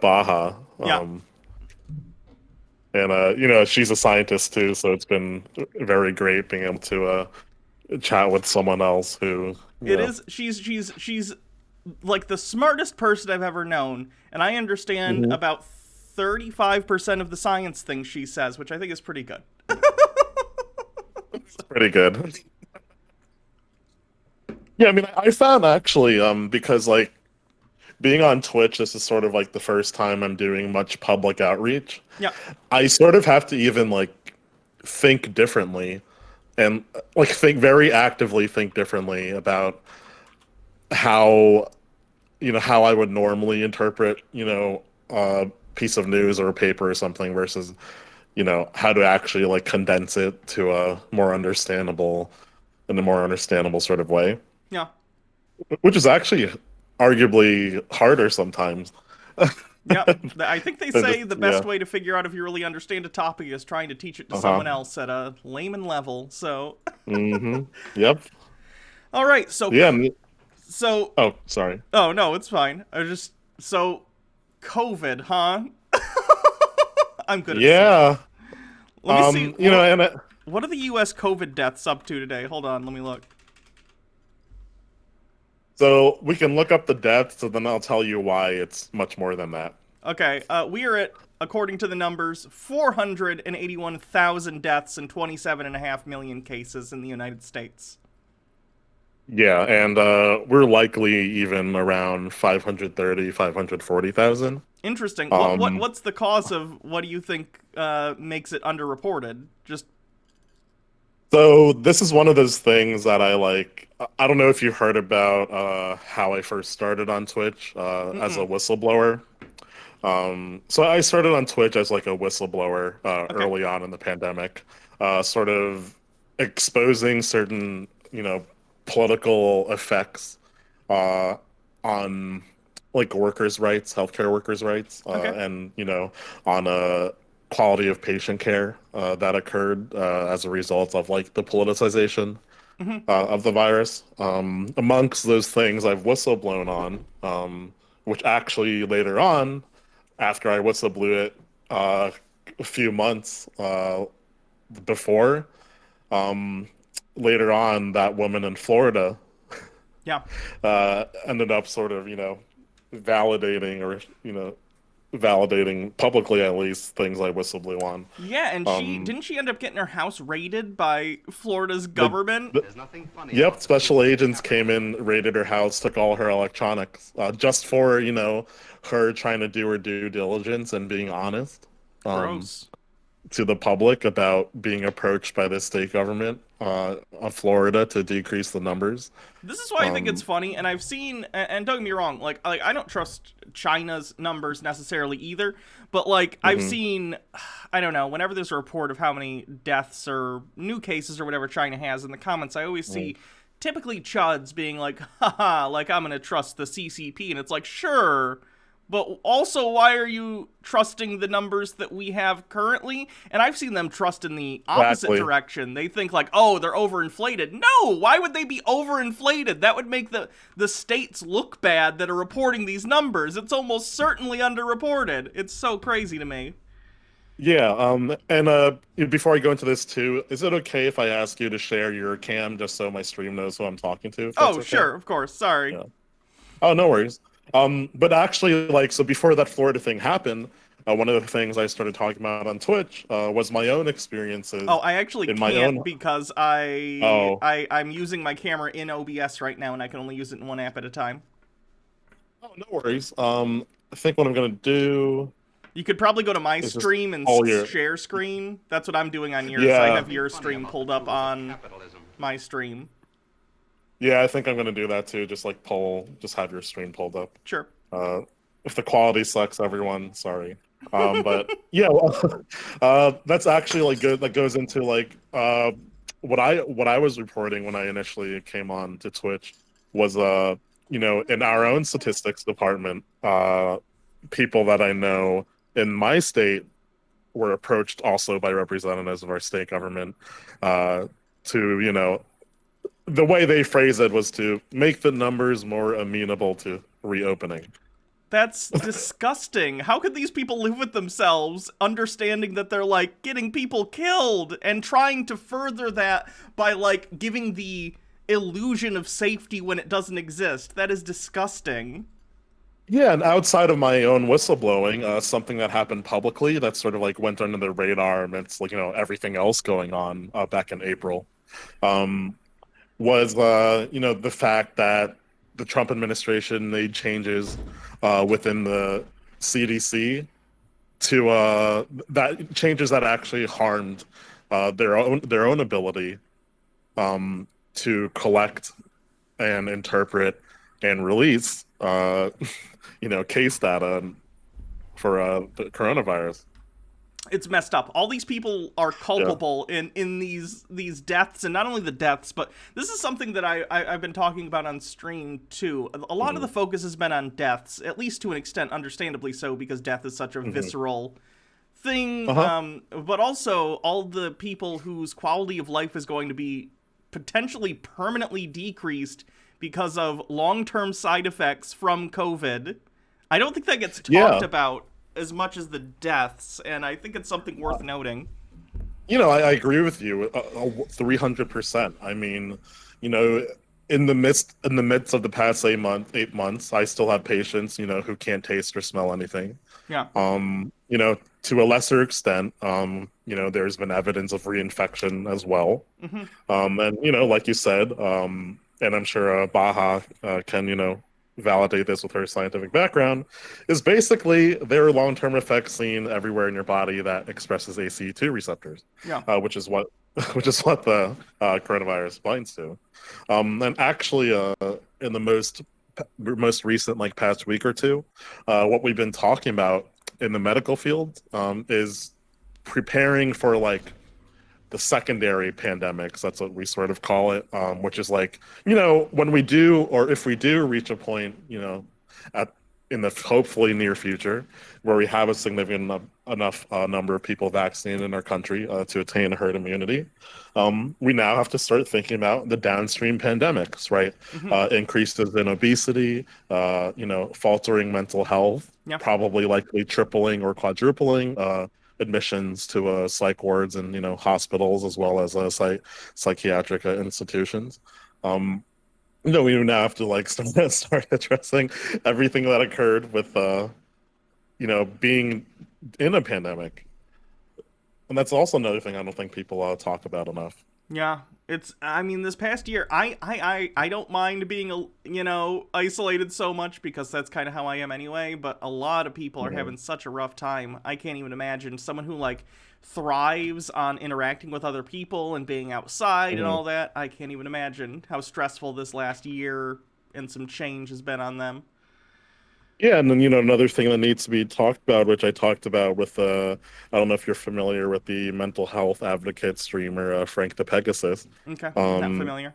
Baja. Yeah. And she's a scientist too, so it's been very great being able to chat with someone else who, It is. She's like the smartest person I've ever known, and I understand Mhm. about 35% of the science things she says, which I think is pretty good. It's pretty good. Yeah, I mean, I found actually, because like being on Twitch, this is sort of like the first time I'm doing much public outreach. Yeah. I sort of have to even like think differently and like think very actively think differently about how how I would normally interpret a piece of news or a paper or something versus how to actually like condense it to a more understandable in a more understandable sort of way, Yeah. which is actually arguably harder sometimes. Yeah. I think they Just say the best yeah. way to figure out if you really understand a topic is trying to teach it to Uh-huh. someone else at a layman level. So, Mm-hmm. Yep. all right. So, Yeah. so, Oh, sorry. oh no, it's fine. I just so COVID, huh? I'm good at saying. Yeah. Let me see And what are the U.S. COVID deaths up to today. Hold on, let me look. so we can look up the deaths, so then I'll tell you why it's much more than that. Okay, we are at, according to the numbers, 481,000 deaths and 27.5 million cases in the United States. Yeah, and we're likely even around 530, 540,000. Interesting. Um, What's the cause of what do you think makes it underreported? Just so this is one of those things that I like. I don't know if you heard about how I first started on Twitch as a mm-mm. whistleblower. So I started on Twitch as like a whistleblower Okay. early on in the pandemic, sort of exposing certain, political effects uh, on like workers' rights, healthcare workers' rights, Okay. and on a quality of patient care that occurred as a result of like the politicization Hmm. of the virus. Amongst those things, I've whistleblown on, which actually later on, after I whistleblew it a few months before, um, later on, that woman in Florida Yeah. ended up sort of, validating or, validating publicly at least things I whistleblew on. Yeah, and she Um, didn't she end up getting her house raided by Florida's the, government? the Yep, special agents came in, raided her house, took all her electronics, just for, her trying to do her due diligence and being honest. Um, Gross. to the public about being approached by the state government of Florida to decrease the numbers. This is why I think it's Um, funny, and I've seen, and don't get me wrong, like I don't trust China's numbers necessarily either, but like I've mhm. seen, I don't know, whenever there's a report of how many deaths or new cases or whatever China has in the comments, I always see typically Chuds being like, haha, like I'm gonna trust the CCP, and it's like, sure, but also, why are you trusting the numbers that we have currently? And I've seen them trust in the opposite Exactly. direction. They think like, oh, they're overinflated. No, why would they be overinflated? That would make the states look bad that are reporting these numbers. It's almost certainly underreported. It's so crazy to me. Yeah, and before I go into this too, is it okay if I ask you to share your cam just so my stream knows who I'm talking to, if that's Oh, okay? sure, of course. Sorry. Yeah. Oh, no worries. But actually, like, so before that Florida thing happened, one of the things I started talking about on Twitch was my own Oh, experiences I actually in my can't own. because Oh, I'm using my camera in OBS right now and I can only use it in one app at a time. oh, no worries. I think what I'm gonna do You could probably go to my is just stream and all your. share screen. That's what I'm doing on yours. I Yeah, have your stream pulled up on my stream. yeah, I think I'm gonna do that too. Just have your stream pulled up. Sure. Uh, if the quality sucks, everyone, sorry. But yeah, well, that's actually like good. That goes into like what I was reporting when I initially came on to Twitch was in our own statistics department, people that I know in my state were approached also by representatives of our state government uh, to the way they phrased it was to make the numbers more amenable to reopening. That's disgusting. How could these people live with themselves, understanding that they're, like, getting people killed and trying to further that by, like, giving the illusion of safety when it doesn't exist? That is disgusting. Yeah, and outside of my own whistleblowing, something that happened publicly that sort of like went under the radar amidst like everything else going on back in April, um, was the fact that the Trump administration made changes within the CDC to that changes that actually harmed their own ability to collect and interpret and release case data for the coronavirus. It's messed up. All these people are culpable in these deaths, and not only the deaths, but this is something that I've been talking about on stream too. A lot of the focus has been on deaths, at least to an extent, understandably so, because death is such a visceral thing. But also all the people whose quality of life is going to be potentially permanently decreased because of long-term side effects from COVID. I don't think that gets talked about as much as the deaths, and I think it's something worth noting. I agree with you 300%. I mean, in the midst of the past 8 months, I still have patients, who can't taste or smell anything. Yeah. To a lesser extent, there's been evidence of reinfection as well. And like you said, and I'm sure Baha can, validate this with her scientific background, is basically there are long-term effects seen everywhere in your body that expresses ACE2 receptors, which is what the coronavirus binds to. And actually, in the most recent like past week or two, what we've been talking about in the medical field is preparing for like the secondary pandemics. That's what we sort of call it, which is like, when we do, or if we do reach a point, in the hopefully near future where we have a significant enough number of people vaccinated in our country to attain herd immunity, we now have to start thinking about the downstream pandemics, right? Increases in obesity, faltering mental health, probably likely tripling or quadrupling admissions to psych wards and hospitals, as well as psychiatric institutions. We now have to like start addressing everything that occurred with being in a pandemic, and that's also another thing I don't think people talk about enough. Yeah, I mean, this past year, I don't mind being, isolated so much, because that's kind of how I am anyway, but a lot of people are having such a rough time. I can't even imagine someone who, like, thrives on interacting with other people and being outside and all that. I can't even imagine how stressful this last year and some change has been on them. Yeah, and then another thing that needs to be talked about, which I talked about with I don't know if you're familiar with the mental health advocate streamer Frank the Pegasus. Okay, not familiar.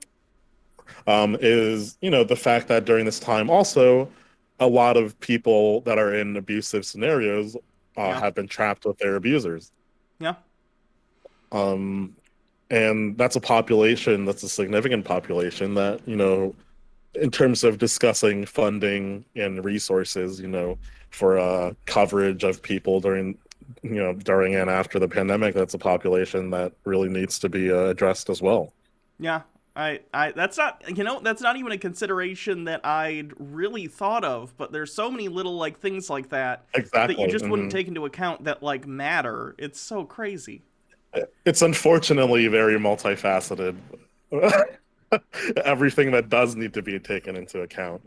Is the fact that during this time also a lot of people that are in abusive scenarios have been trapped with their abusers. Yeah. And that's a population, that's a significant population that in terms of discussing funding and resources, for coverage of people during and after the pandemic, that's a population that really needs to be addressed as well. Yeah, I that's not that's not even a consideration that I'd really thought of. But there's so many little like things like that that you just wouldn't take into account that like matter. It's so crazy. It's unfortunately very multifaceted. Everything that does need to be taken into account,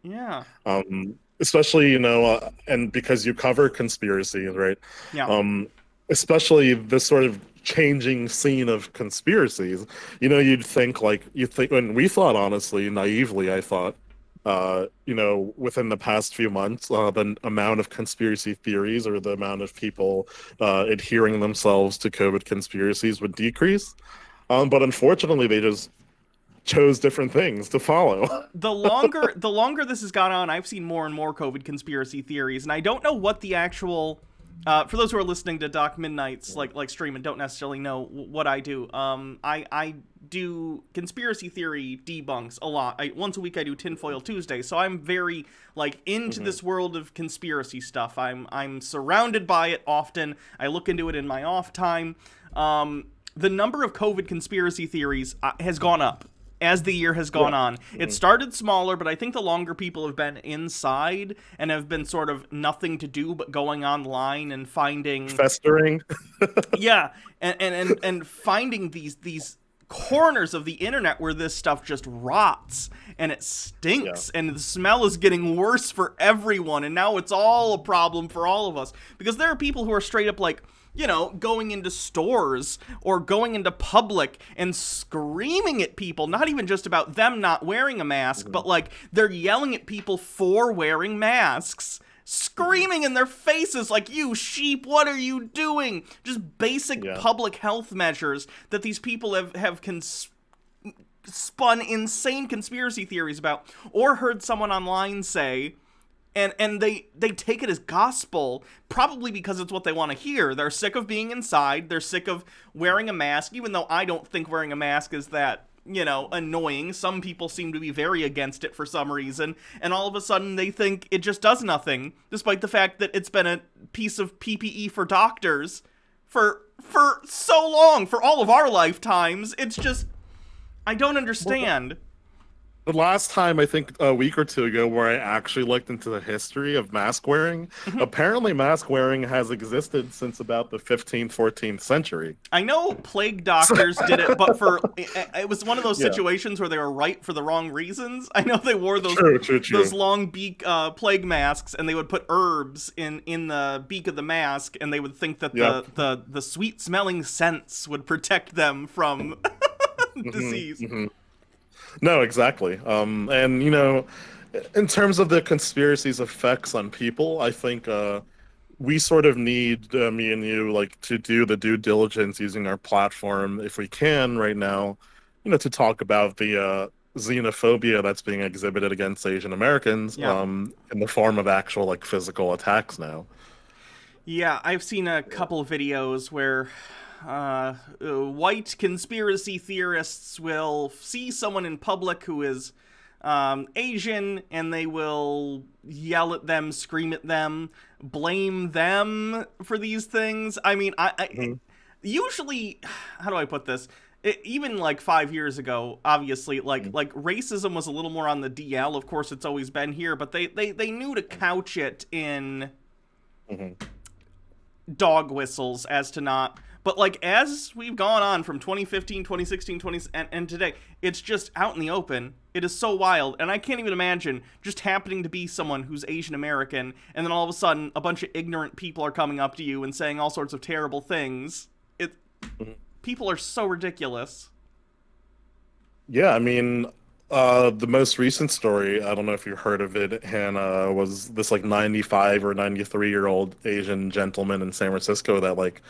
Yeah. Especially, and because you cover conspiracy, right? Yeah. Especially this sort of changing scene of conspiracies, you'd think when we thought, honestly, naively, I thought, within the past few months, the amount of conspiracy theories or the amount of people adhering themselves to COVID conspiracies would decrease. But unfortunately, they just chose different things to follow. The longer this has gone on, I've seen more and more COVID conspiracy theories, and I don't know what the actual For those who are listening to Doc Midnight's like stream and don't necessarily know what I do, I do conspiracy theory debunks a lot. Once a week I do Tinfoil Tuesday, so I'm very like into this world of conspiracy stuff. I'm surrounded by it often. I look into it in my off time. The number of COVID conspiracy theories has gone up as the year has gone on. It started smaller, but I think the longer people have been inside and have been sort of nothing to do but going online and finding Festering. yeah, and finding these corners of the internet where this stuff just rots and it stinks and the smell is getting worse for everyone, and now it's all a problem for all of us because there are people who are straight up like, you know, going into stores or going into public and screaming at people, not even just about them not wearing a mask, but like they're yelling at people for wearing masks, screaming in their faces like, you sheep, what are you doing? Just basic public health measures that these people have spun insane conspiracy theories about, or heard someone online say. And they take it as gospel, probably because it's what they want to hear. They're sick of being inside. They're sick of wearing a mask, even though I don't think wearing a mask is that, you know, annoying. Some people seem to be very against it for some reason. And all of a sudden they think it just does nothing, despite the fact that it's been a piece of PPE for doctors for so long, for all of our lifetimes. It's just, I don't understand. The last time, I think a week or two ago, where I actually looked into the history of mask wearing, apparently mask wearing has existed since about the 15th, 14th century. I know plague doctors did it, but it was one of those situations where they were right for the wrong reasons. I know they wore those those long beak plague masks, and they would put herbs in the beak of the mask, and they would think that the sweet smelling scents would protect them from disease. No, exactly. And, you know, in terms of the conspiracy's effects on people, I think we sort of need, me and you, like, to do the due diligence using our platform, if we can right now, you know, to talk about the xenophobia that's being exhibited against Asian Americans in the form of actual, like, physical attacks now. Yeah, I've seen a couple of videos where white conspiracy theorists will see someone in public who is Asian, and they will yell at them, scream at them, blame them for these things. I mean, I usually, how do I put this? Even like 5 years ago, obviously, like racism was a little more on the DL. Of course, it's always been here, but they knew to couch it in dog whistles as to not. But, like, as we've gone on from 2015, 2016, and today, it's just out in the open. It is so wild, and I can't even imagine just happening to be someone who's Asian American, and then all of a sudden, a bunch of ignorant people are coming up to you and saying all sorts of terrible things. People are so ridiculous. Yeah, I mean, the most recent story, I don't know if you heard of it, Hannah, was this, like, 95 or 93-year-old Asian gentleman in San Francisco that, like,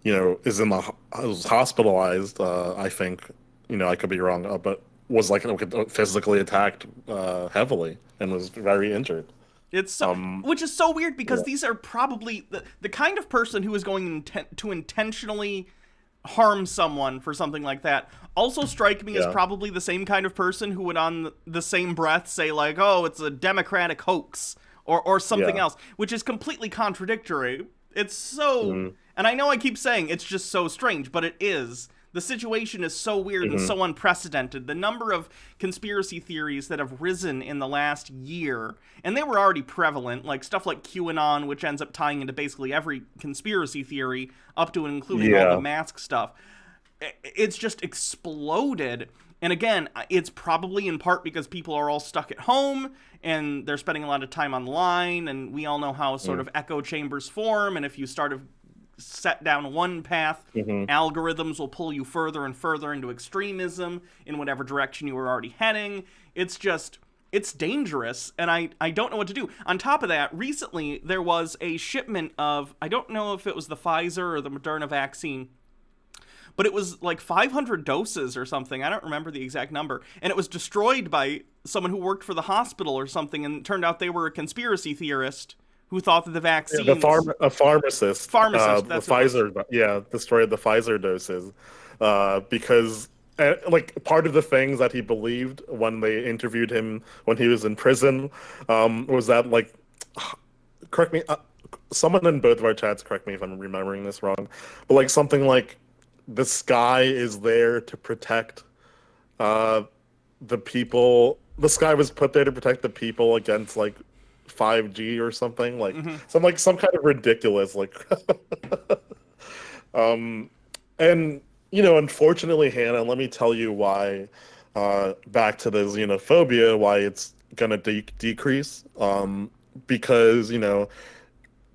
you know, was hospitalized, I think, you know, I could be wrong, but was like physically attacked heavily and was very injured. It's so, which is so weird because these are probably the kind of person who is going to intentionally harm someone for something like that. Also strike me as probably the same kind of person who would on the same breath say like, oh, it's a Democratic hoax or something else, which is completely contradictory. It's so... And I know I keep saying it's just so strange, but it is. The situation is so weird and so unprecedented. The number of conspiracy theories that have risen in the last year, and they were already prevalent, like stuff like QAnon, which ends up tying into basically every conspiracy theory, up to and including all the mask stuff. It's just exploded. And again, it's probably in part because people are all stuck at home, and they're spending a lot of time online, and we all know how sort of echo chambers form, and if you start to set down one path, algorithms will pull you further and further into extremism in whatever direction you were already heading. It's just, it's dangerous, and I don't know what to do. On top of that, recently there was a shipment of, I don't know if it was the Pfizer or the Moderna vaccine, but it was like 500 doses or something. I don't remember the exact number. And it was destroyed by someone who worked for the hospital or something, and it turned out they were a conspiracy theorist who thought that the Yeah, vaccines a pharmacist, pharmacist, the that's what it was. Pfizer, yeah, destroyed the Pfizer doses, because like part of the things that he believed when they interviewed him when he was in prison, was that like, correct me, someone in both of our chats, correct me if I'm remembering this wrong, but like something like the sky is there to protect uh, the people. The sky was put there to protect the people against like 5G or something, like Hmm. some kind of ridiculous like. um, and unfortunately, Hannah, let me tell you why. Back to the xenophobia, why it's gonna decrease. Because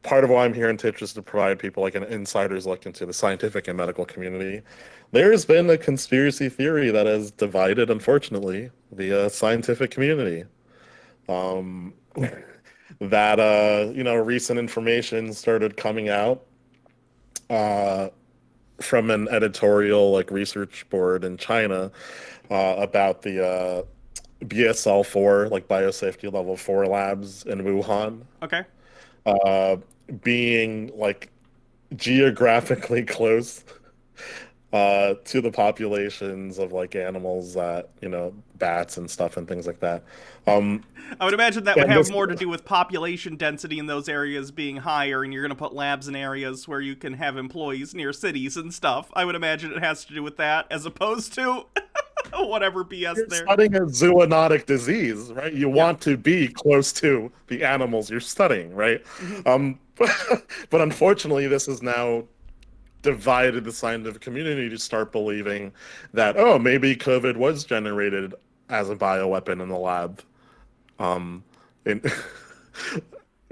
part of why I'm here in Titch is to provide people like an insider's look into the scientific and medical community. There has been a conspiracy theory that has divided, unfortunately, the scientific community. Um, that recent information started coming out uh, from an editorial like research board in China about the BSL-4, like biosafety level 4 labs in Wuhan, Okay. uh, being like geographically close to the populations of like animals that bats and stuff and things like that. Um, I would imagine that would and have this, more to do with population density in those areas being higher, and you're going to put labs in areas where you can have employees near cities and stuff. I would imagine it has to do with that, as opposed to whatever BS you're there. studying a zoonotic disease, right? You Yeah. want to be close to the animals you're studying, right? Hmm. But unfortunately, this has now divided the scientific community to start believing that, oh, maybe COVID was generated as a bioweapon in the lab, um, in,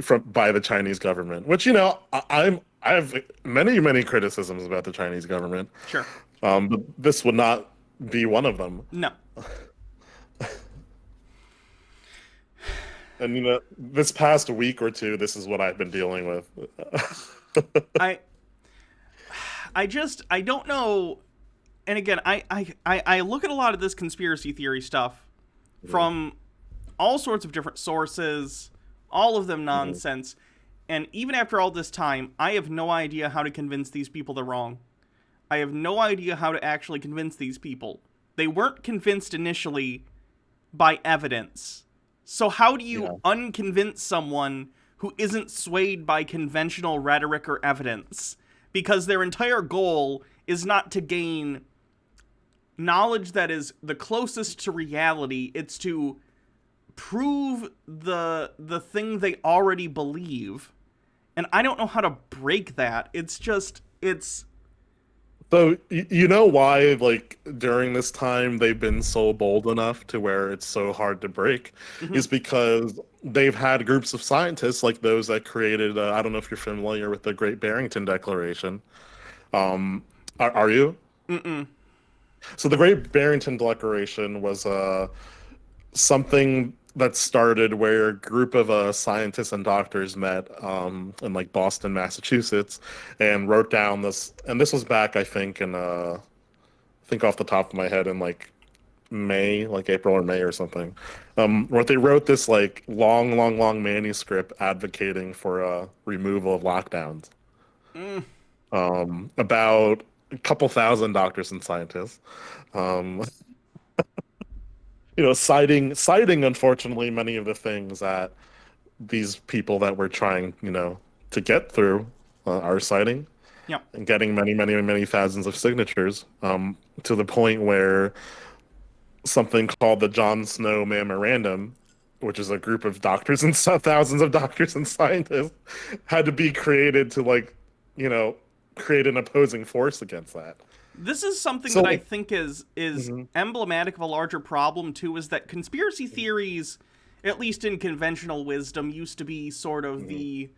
from by the Chinese government. Which I have many criticisms about the Chinese government, Sure. but this would not be one of them. No. And this past week or two, this is what I've been dealing with. I I don't know. And again, I look at a lot of this conspiracy theory stuff from all sorts of different sources, all of them Mhm. nonsense. And even after all this time, I have no idea how to convince these people they're wrong. I have no idea how to actually convince these people. They weren't convinced initially by evidence. So how do Yeah. you unconvince someone who isn't swayed by conventional rhetoric or evidence? Because their entire goal is not to gain knowledge that is the closest to reality, it's to prove the thing they already believe. And I don't know how to break that. It's So you know why, like during this time, they've been so bold enough to where it's so hard to break, mhm. is because they've had groups of scientists like those that created. I don't know if you're familiar with the Great Barrington Declaration. Are you? Mm-mm. So the Great Barrington Declaration was something that started where a group of scientists and doctors met in like Boston, Massachusetts, and wrote down this. And this was back, I think, I think off the top of my head, in like May, like April or May or something. Where they wrote this like long manuscript advocating for removal of lockdowns. Mm. About a couple thousand doctors and scientists. Um, citing unfortunately many of the things that these people that we're trying, to get through are citing, Yep. and getting many thousands of signatures, to the point where something called the John Snow Memorandum, which is a group of doctors and thousands of doctors and scientists, had to be created to like, you know, create an opposing force against that. This is something So that I like, think is mhm, emblematic of a larger problem too, is that conspiracy theories, at least in conventional wisdom, used to be sort of mhm, the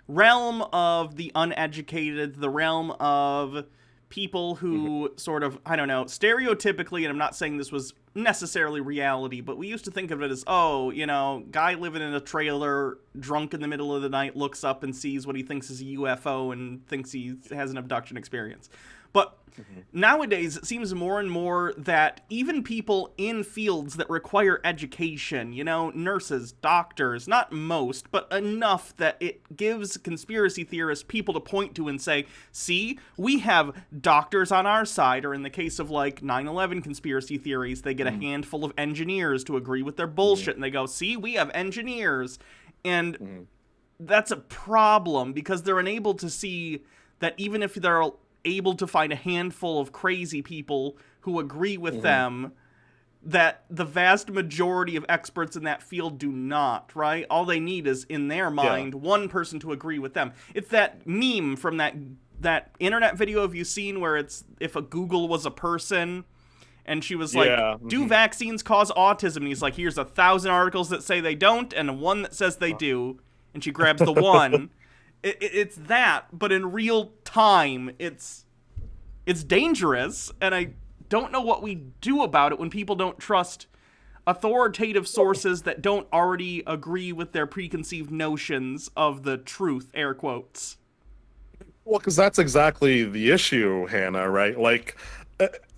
realm of the uneducated, the realm of people mhm, who sort of, I don't know, stereotypically, and I'm not saying this was necessarily reality, but we used to think of it as, oh, guy living in a trailer, drunk in the middle of the night, looks up and sees what he thinks is a UFO and thinks he has an abduction experience. But nowadays, it seems more and more that even people in fields that require education, nurses, doctors, not most, but enough that it gives conspiracy theorists people to point to and say, see, we have doctors on our side, or in the case of, 9/11 conspiracy theories, they get a handful of engineers to agree with their bullshit, and they go, see, we have engineers. And that's a problem, because they're unable to see that even if they're able to find a handful of crazy people who agree with them, that the vast majority of experts in that field do not, right? All they need is, in their mind, one person to agree with them. It's that meme from that internet video have you seen where it's if a Google was a person, and she was like, do vaccines cause autism? And he's like, here's 1,000 articles that say they don't, and one that says they do. And she grabs the one. It's that, but in real time, it's dangerous, and I don't know what we do about it when people don't trust authoritative sources that don't already agree with their preconceived notions of the truth, air quotes. Well, because that's exactly the issue, Hannah, right?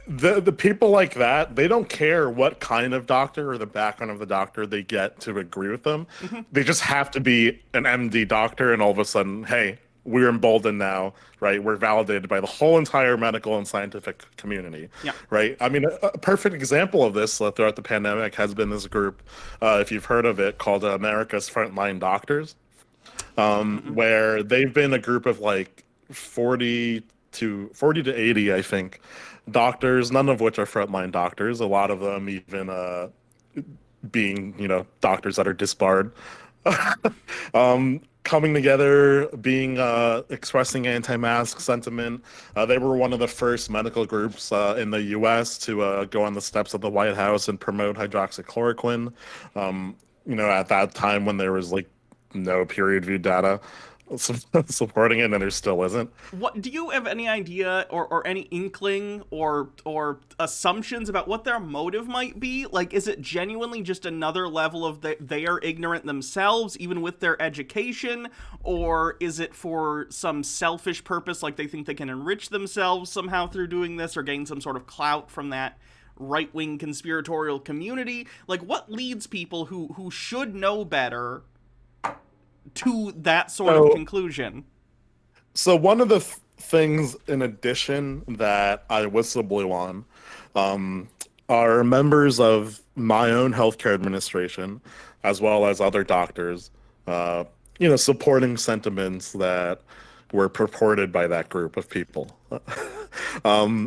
The people like that, they don't care what kind of doctor or the background of the doctor they get to agree with them. They just have to be an MD doctor, and all of a sudden, hey, we're emboldened now, right? We're validated by the whole entire medical and scientific community, right? I mean, a perfect example of this throughout the pandemic has been this group, if you've heard of it, called America's Frontline Doctors, where they've been a group of 40 to 80, I think, doctors, none of which are frontline doctors. A lot of them even being, doctors that are disbarred, coming together, being expressing anti-mask sentiment. They were one of the first medical groups in the U.S. to go on the steps of the White House and promote hydroxychloroquine. At that time when there was no peer-reviewed data supporting it, and there still isn't. What do you have any idea or any inkling or assumptions about what their motive might be? Is it genuinely just another level of they are ignorant themselves, even with their education, or is it for some selfish purpose, they think they can enrich themselves somehow through doing this or gain some sort of clout from that right-wing conspiratorial community? What leads people who should know better to that sort of conclusion? So one of the things in addition that I whistle blew on are members of my own healthcare administration, as well as other doctors, supporting sentiments that were purported by that group of people. I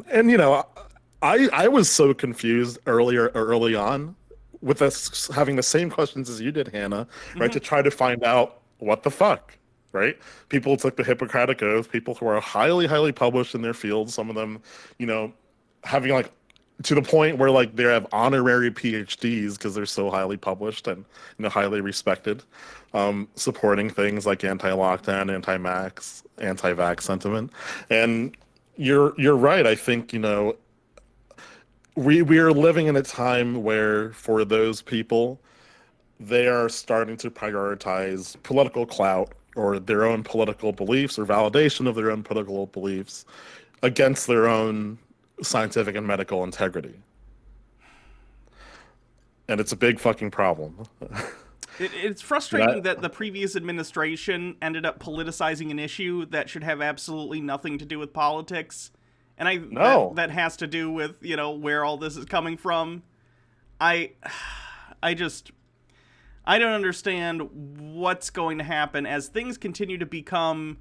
was so confused early on with us having the same questions as you did, Hannah, right? To try to find out what the fuck, right? People took the Hippocratic Oath, people who are highly, highly published in their field, some of them, having to the point where they have honorary PhDs because they're so highly published and highly respected, supporting things like anti-lockdown, anti-vax sentiment. And you're right. I think, we are living in a time where for those people, they are starting to prioritize political clout or their own political beliefs or validation of their own political beliefs against their own scientific and medical integrity. And it's a big fucking problem. It's frustrating that the previous administration ended up politicizing an issue that should have absolutely nothing to do with politics. And that has to do with, where all this is coming from. I don't understand what's going to happen as things continue to become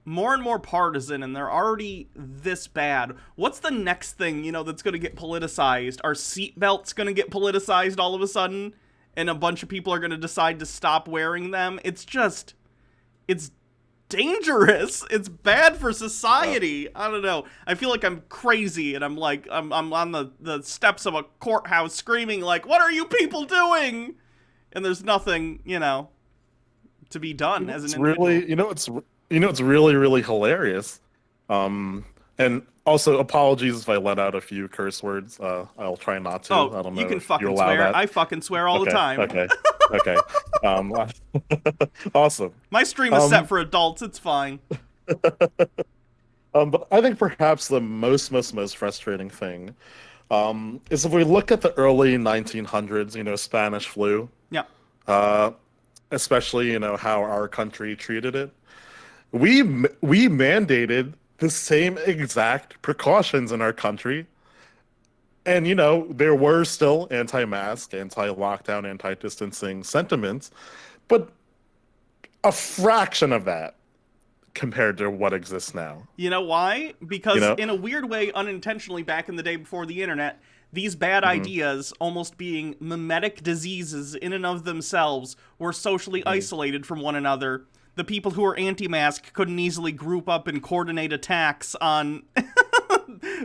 more and more partisan, and they're already this bad. What's the next thing, that's going to get politicized? Are seatbelts going to get politicized all of a sudden, and a bunch of people are going to decide to stop wearing them? It's dangerous. It's bad for society. I don't know. I feel like I'm crazy, and I'm on the steps of a courthouse screaming what are you people doing? And there's nothing, to be done as an individual. It's really, really hilarious. And also, apologies if I let out a few curse words. I'll try not to. Oh, I don't know you can if fucking you allow swear. that. I fucking swear all the time. Okay. Awesome. My stream is set for adults. It's fine. But I think perhaps the most frustrating thing is if we look at the early 1900s, Spanish flu, Yeah. uh, especially, how our country treated it. We mandated the same exact precautions in our country, and there were still anti-mask, anti-lockdown, anti-distancing sentiments, but a fraction of that compared to what exists now. You know why? You Because know? in a weird way, unintentionally, back in the day before the internet, these bad Hmm. ideas, almost being mimetic diseases in and of themselves, were socially Hmm. isolated from one another. The people who were anti-mask couldn't easily group up and coordinate attacks on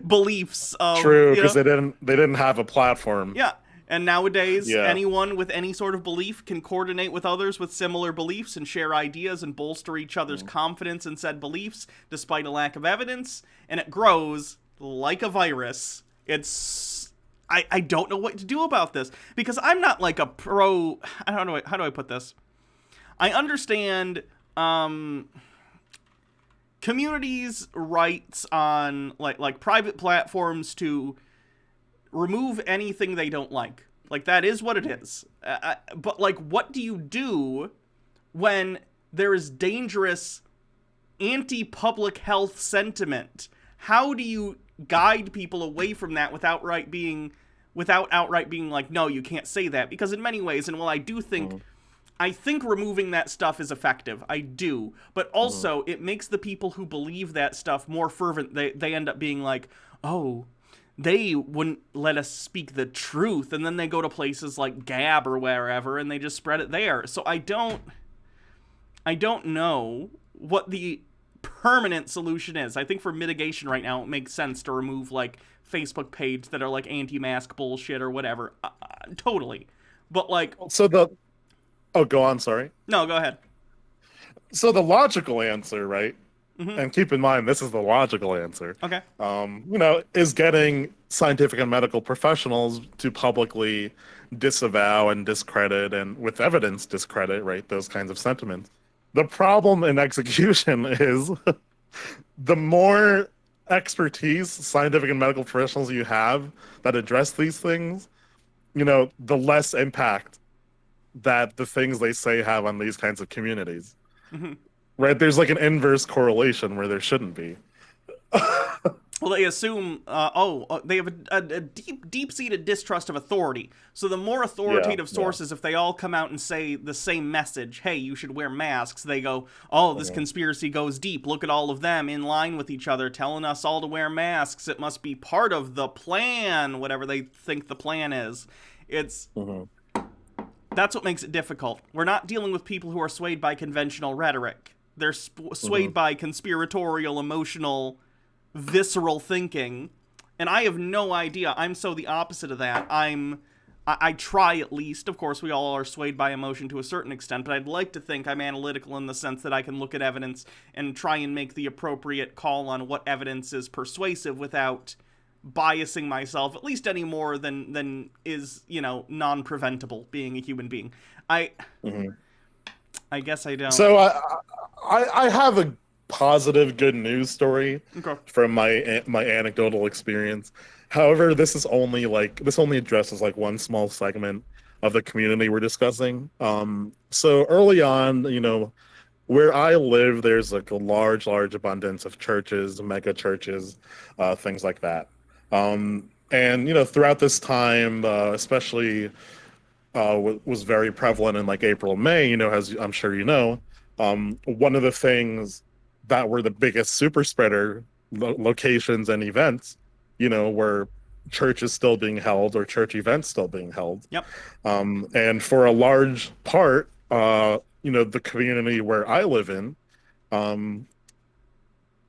beliefs of, True, because they didn't have a platform. yeah. And nowadays, Yeah. anyone with any sort of belief can coordinate with others with similar beliefs and share ideas and bolster each other's Mm. confidence in said beliefs despite a lack of evidence, and it grows like a virus. It's I don't know what to do about this because I'm not like a pro. How do I put this? I understand communities' rights on like private platforms to remove anything they don't like. Like that is what it is. But like, what do you do when there is dangerous anti-public health sentiment? How do you guide people away from that without outright being like, no, you can't say that? Because in many ways, and while I think removing that stuff is effective. I do. But Mhm. also, it makes the people who believe that stuff more fervent. They end up being like, oh, they wouldn't let us speak the truth. And then they go to places like Gab or wherever and they just spread it there. So I don't know what the permanent solution is. I think for mitigation right now, it makes sense to remove like Facebook pages that are like anti-mask bullshit or whatever. Totally. But like, So the Oh, go on, sorry. no, go ahead. So the logical answer, right? Hmm. And keep in mind, this is the logical answer. Okay. Is getting scientific and medical professionals to publicly disavow and discredit, and with evidence discredit, right, those kinds of sentiments. The problem in execution is the more expertise scientific and medical professionals you have that address these things, the less impact that the things they say have on these kinds of communities. Hmm. Right? There's like an inverse correlation where there shouldn't be. Well, they assume, they have a deep-seated distrust of authority. So the more Yeah, authoritative yeah. sources, if they all come out and say the same message, hey, you should wear masks, they go, oh, this Mhm. conspiracy goes deep. Look at all of them in line with each other, telling us all to wear masks. It must be part of the plan, whatever they think the plan is. It's Mhm. That's what makes it difficult. We're not dealing with people who are swayed by conventional rhetoric. They're swayed Mhm. by conspiratorial, emotional, visceral thinking, and I have no idea. I'm so the opposite of that. I try at least. Of course, we all are swayed by emotion to a certain extent, but I'd like to think I'm analytical in the sense that I can look at evidence and try and make the appropriate call on what evidence is persuasive without biasing myself at least any more than is non-preventable being a human being. I Mhm. I guess I don't. So I have a positive good news story Okay. from my anecdotal experience. However, this only addresses like one small segment of the community we're discussing. So early on, where I live, there's like a large abundance of churches, mega churches, things like that. And throughout this time, especially was very prevalent in like April, May. As I'm sure you know, one of the things that were the biggest super spreader locations and events, were churches still being held or church events still being held. Yep. And for a large part, the community where I live in, um,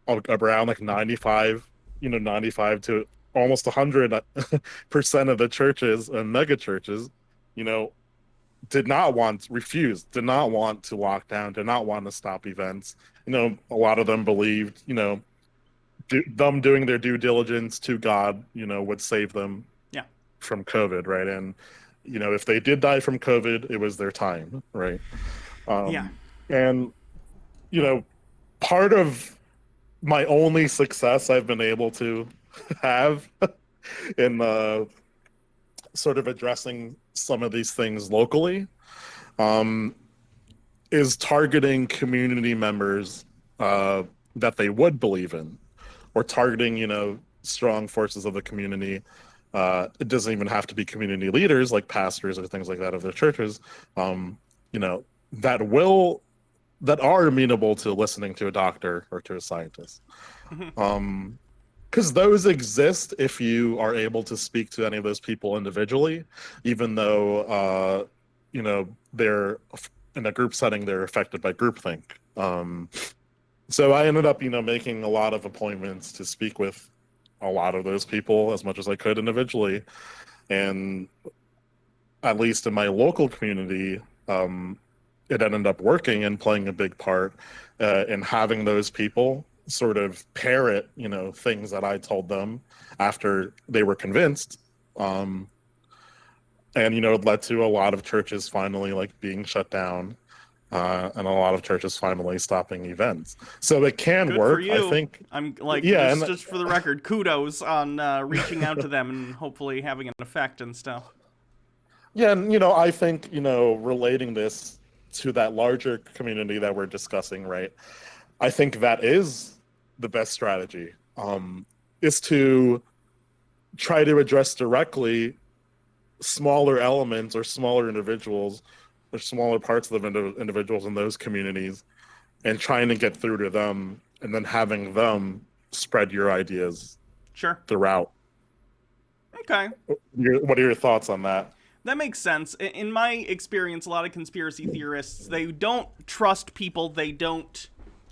around like 95 to almost 100% of the churches and mega churches, you know, did not want to lock down, did not want to stop events. A lot of them believed, them doing their due diligence to God, would save them Yeah. from COVID, right? And if they did die from COVID, it was their time, right? Yeah. And you know, part of my only success I've been able to have in sort of addressing some of these things locally um, is targeting community members that they would believe in, or targeting, strong forces of the community. It doesn't even have to be community leaders like pastors or things like that of their churches, um, you know, that will that are amenable to listening to a doctor or to a scientist. Because those exist if you are able to speak to any of those people individually, even though they're in a group setting, they're affected by groupthink. So I ended up, making a lot of appointments to speak with a lot of those people as much as I could individually, and at least in my local community, it ended up working and playing a big part in having those people sort of parrot, things that I told them after they were convinced. And, it led to a lot of churches finally like being shut down, and a lot of churches finally stopping events. So it can Good for work, I you. think. I'm like, Yeah, just for the record, kudos on reaching out to them and hopefully having an effect and stuff. yeah, and I think relating this to that larger community that we're discussing, right? I think that is the best strategy. Is to try to address directly smaller elements or smaller individuals or smaller parts of the individuals in those communities, and trying to get through to them, and then having them spread your ideas Sure. throughout. Okay. What are your thoughts on that? That makes sense. In my experience, a lot of conspiracy theorists, they don't trust people they don't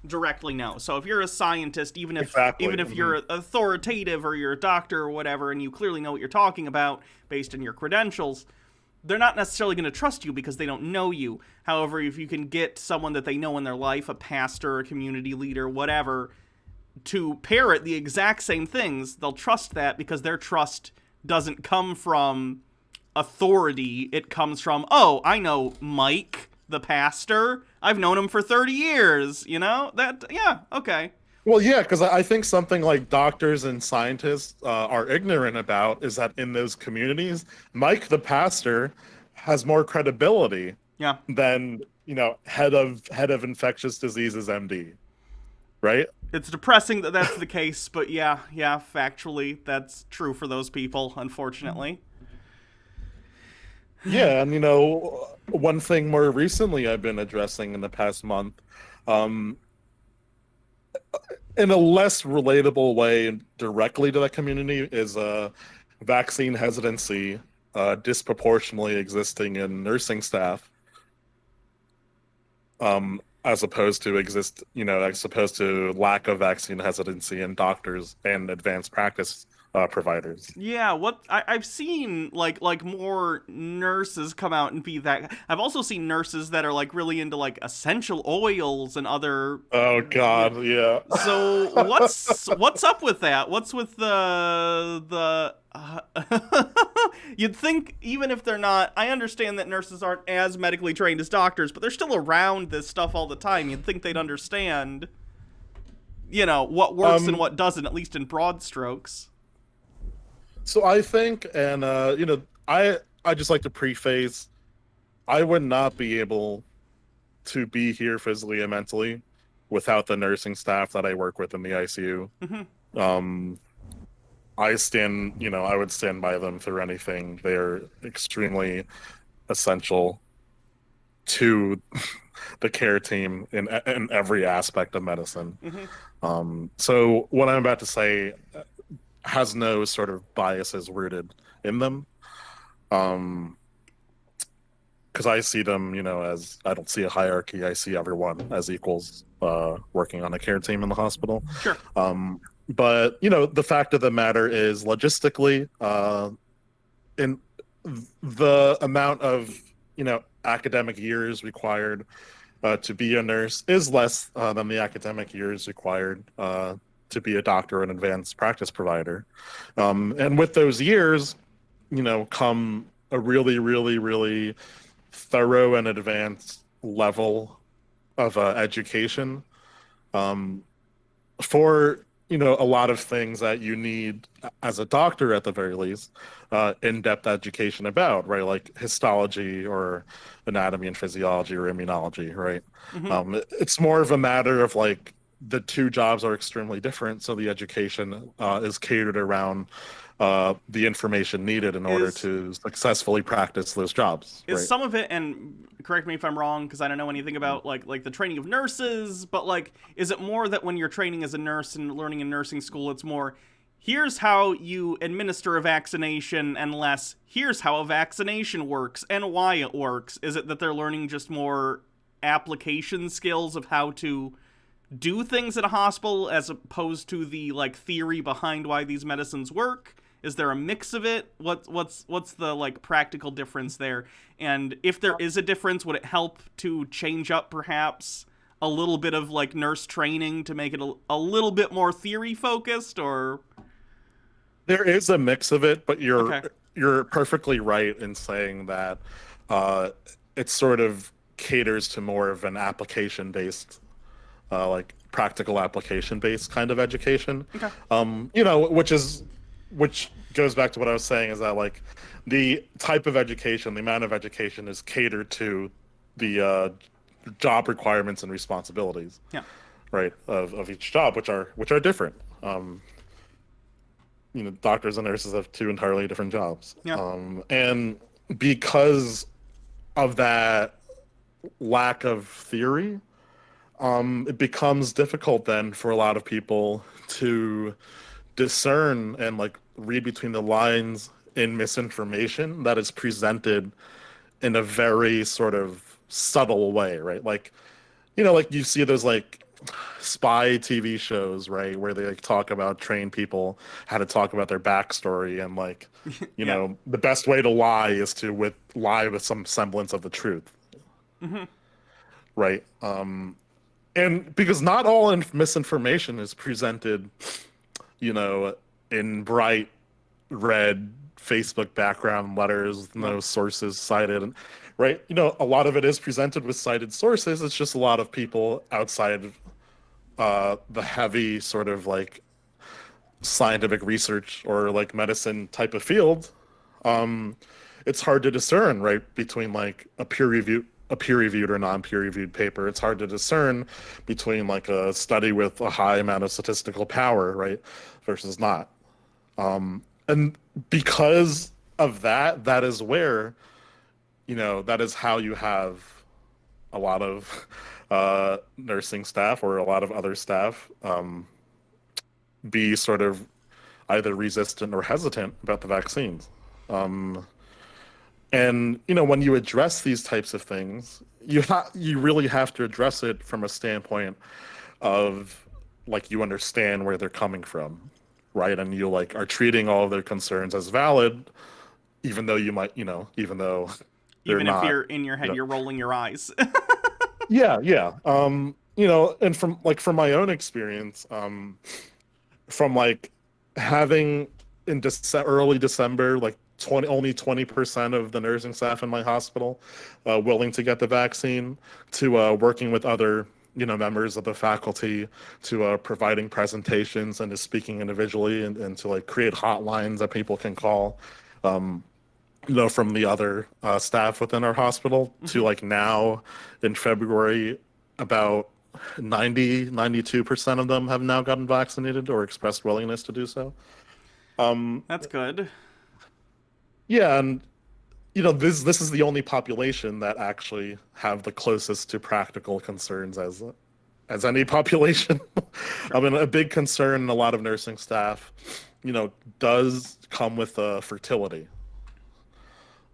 directly know. So if you're a scientist, even if Exactly. you're authoritative or you're a doctor or whatever, and you clearly know what you're talking about based on your credentials, they're not necessarily going to trust you because they don't know you. However, if you can get someone that they know in their life, a pastor, a community leader, whatever, to parrot the exact same things, they'll trust that because their trust doesn't come from authority. It comes from, oh, I know Mike, the pastor. I've known him for 30 years, yeah, okay. Well, yeah, because I think something like doctors and scientists are ignorant about is that in those communities, Mike, the pastor, has more credibility Yeah. than head of infectious diseases MD, right? It's depressing that that's the case, but yeah, factually, that's true for those people, unfortunately. Yeah, and one thing more recently I've been addressing in the past month, um, in a less relatable way directly to that community, is vaccine hesitancy disproportionately existing in nursing staff, as opposed to lack of vaccine hesitancy in doctors and advanced practice providers. Yeah, I've seen like more nurses come out and be that. I've also seen nurses that are like really into like essential oils and other. Oh God, yeah. So what's up with that? What's with the? You'd think even if they're not, I understand that nurses aren't as medically trained as doctors, but they're still around this stuff all the time. You'd think they'd understand, what works and what doesn't, at least in broad strokes. So I think, and I just like to preface, I would not be able to be here physically and mentally without the nursing staff that I work with in the ICU. Mm-hmm. I would stand by them through anything. They're extremely essential to the care team in every aspect of medicine. Mm-hmm. So what I'm about to say has no sort of biases rooted in them. Because I see them, as I don't see a hierarchy. I see everyone as equals working on a care team in the hospital. Sure. But the fact of the matter is, logistically, in the amount of academic years required to be a nurse is less than the academic years required to be a doctor or an advanced practice provider. And with those years, come a really, really, really thorough and advanced level of education. for a lot of things that you need as a doctor at the very least, in-depth education about, right, like histology or anatomy and physiology or immunology, right. Hmm. It's more of a matter of like the two jobs are extremely different, so the education is catered around the information needed in order Is to successfully practice those jobs, is right. some of it, and correct me if I'm wrong because I don't know anything about like the training of nurses, but like is it more that when you're training as a nurse and learning in nursing school, it's more here's how you administer a vaccination and less here's how a vaccination works and why it works? Is it that they're learning just more application skills of how to do things at a hospital as opposed to the like theory behind why these medicines work? Is there a mix of it? What's the like practical difference there? And if there is a difference, would it help to change up perhaps a little bit of like nurse training to make it a little bit more theory focused? Or There is a mix of it, but you're okay, you're perfectly right in saying that uh, it sort of caters to more of an application based, like practical application based kind of education. okay, Which goes back to what I was saying is that like the type of education, the amount of education is catered to the job requirements and responsibilities, yeah, right, of each job, which are different. Doctors and nurses have two entirely different jobs. yeah, And because of that lack of theory, it becomes difficult then for a lot of people to discern and like read between the lines in misinformation that is presented in a very sort of subtle way, right? Like, like you see those like spy TV shows, right, where they like talk about train people how to talk about their backstory and like, yeah, the best way to lie is to lie with some semblance of the truth, hmm, right? And because not all misinformation is presented, you know, in bright red Facebook background letters with yeah, no sources cited, and right, a lot of it is presented with cited sources. It's just a lot of people outside of the heavy sort of like scientific research or like medicine type of field, it's hard to discern, right, between like a peer reviewed or non-peer reviewed paper. It's hard to discern between like a study with a high amount of statistical power, right, versus not. And because of that, that is where, that is how you have a lot of nursing staff or a lot of other staff be sort of either resistant or hesitant about the vaccines. Um, and when you address these types of things, you really have to address it from a standpoint of like you understand where they're coming from, right? And you like are treating all of their concerns as valid, even though even though they're even if not, you're in your head, you're rolling your eyes. yeah, yeah. And from my own experience, from like having in early December, like only 20% of the nursing staff in my hospital willing to get the vaccine, to working with other members of the faculty, to providing presentations and to speaking individually, and to like create hotlines that people can call. From the other staff within our hospital, to Hmm. like now in February, about 92% of them have now gotten vaccinated or expressed willingness to do so. That's good. Yeah, and this is the only population that actually have the closest to practical concerns as any population. I Sure. mean, a big concern in a lot of nursing staff, does come with fertility.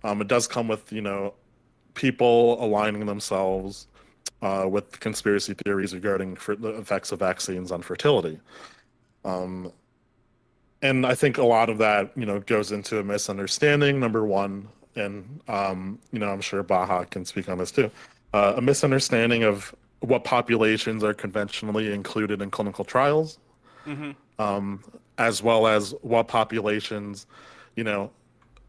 It does come with people aligning themselves with conspiracy theories regarding the effects of vaccines on fertility. Um, and I think a lot of that, goes into a misunderstanding, number one, and I'm sure Baha can speak on this too. A misunderstanding of what populations are conventionally included in clinical trials, Hmm. as well as what populations, you know,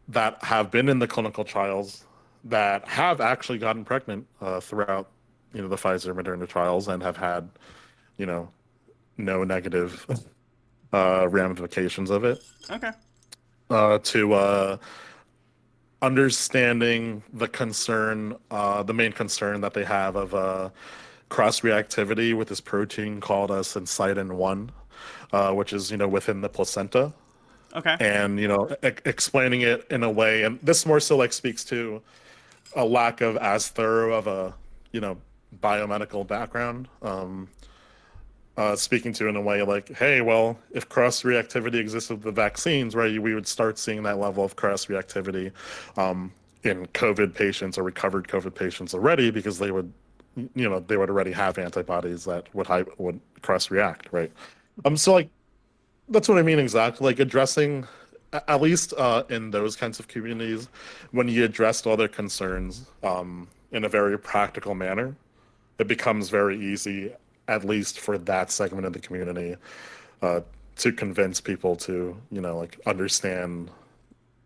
that have been in the clinical trials that have actually gotten pregnant throughout, the Pfizer Moderna trials and have had, you know, no negative ramifications of it. Okay. To understanding the concern, the main concern that they have of cross reactivity with this protein called syncytin 1, which is, within the placenta. Okay. And, explaining it in a way, and this more so like speaks to a lack of as thorough of a, you know, biomedical background. Speaking to in a way like, hey, well, if cross reactivity exists with the vaccines, right, we would start seeing that level of cross reactivity in COVID patients or recovered COVID patients already, because they would, they would already have antibodies that would cross react, right? So like that's what I mean exactly. Like addressing, at least in those kinds of communities, when you addressed all their concerns in a very practical manner, it becomes very easy, at least for that segment of the community, uh, to convince people to, like understand,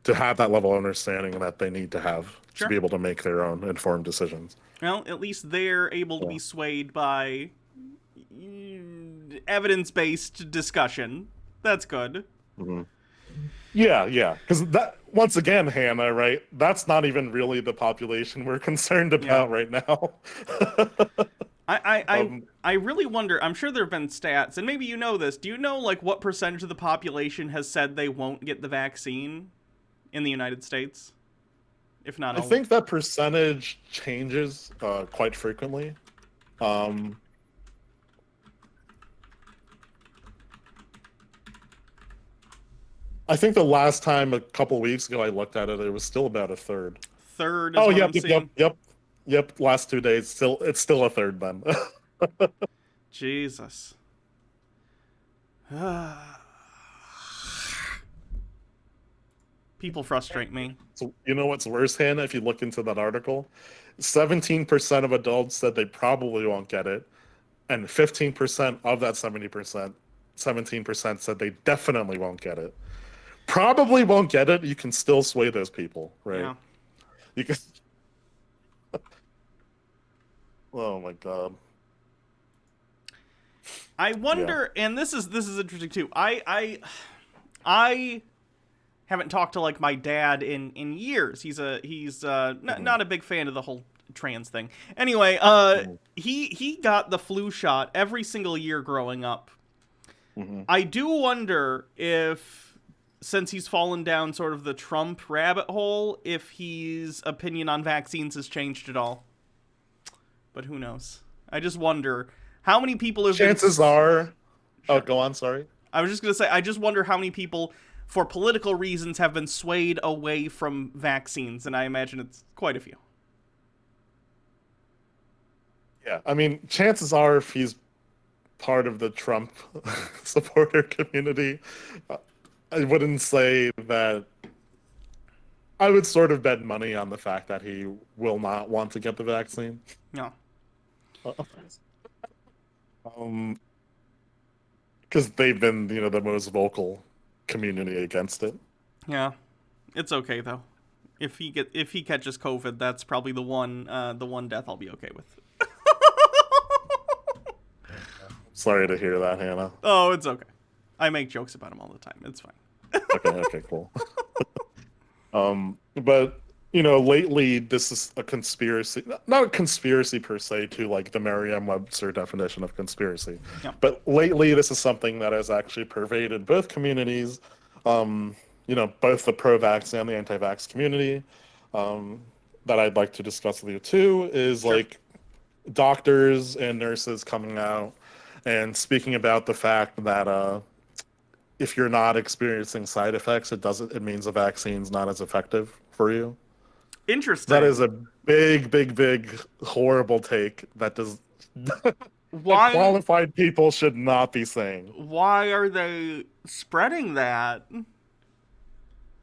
to have that level of understanding that they need to have to Sure. be able to make their own informed decisions. Well, at least they're able to Yeah. be swayed by evidence-based discussion. That's good. Mhm. Yeah, yeah. Because that, once again, Hannah, right? That's not even really the population we're concerned Yeah. about right now. I, I, I, um, I really wonder. I'm sure there have been stats, and maybe you know this. Do you know like what percentage of the population has said they won't get the vaccine in the United States? If not I all. think that percentage changes quite frequently. Um, I think the last time a couple weeks ago I looked at it, it was still about a third. Third is Oh, what yep, I'm yep, yep, seeing. yep, yep. Last 2 days, it's still a third then. Jesus. People frustrate me. So you know what's worse, Hannah? If you look into that article, 17% of adults said they probably won't get it, and 15% of that 70%, 17% said they definitely won't get it. Probably won't get it. You can still sway those people, right? Yeah. You can. Oh my God. I Yeah. wonder, and this is interesting too. I haven't talked to like my dad in years. Hmm. Not a big fan of the whole trans thing. Anyway, Hmm. he got the flu shot every single year growing up. Hmm. I do wonder if, since he's fallen down sort of the Trump rabbit hole, if his opinion on vaccines has changed at all. But who knows? I just wonder how many people have been. Chances are. Oh, Sure. go on. Sorry. I was just gonna say, I just wonder how many people, for political reasons, have been swayed away from vaccines, and I imagine it's quite a few. Yeah. I mean, chances are, if he's part of the Trump supporter community, uh, I wouldn't say that. I would sort of bet money on the fact that he will not want to get the vaccine. No. Um, because they've been, the most vocal community against it. Yeah. It's okay though. If he catches COVID, that's probably the one death I'll be okay with. Sorry to hear that, Hannah. Oh, it's okay. I make jokes about him all the time. It's fine. Okay, okay, cool. But lately this is a conspiracy, not a conspiracy per se to like the Merriam-Webster definition of conspiracy, Yeah. but lately this is something that has actually pervaded both communities, both the pro-vax and the anti-vax community, um, that I'd like to discuss with you too, is Sure. like doctors and nurses coming out and speaking about the fact that if you're not experiencing side effects, it means the vaccine's not as effective for you. That is Interesting. a big, big, big, horrible take that does that Why qualified people should not be saying. why are they spreading that?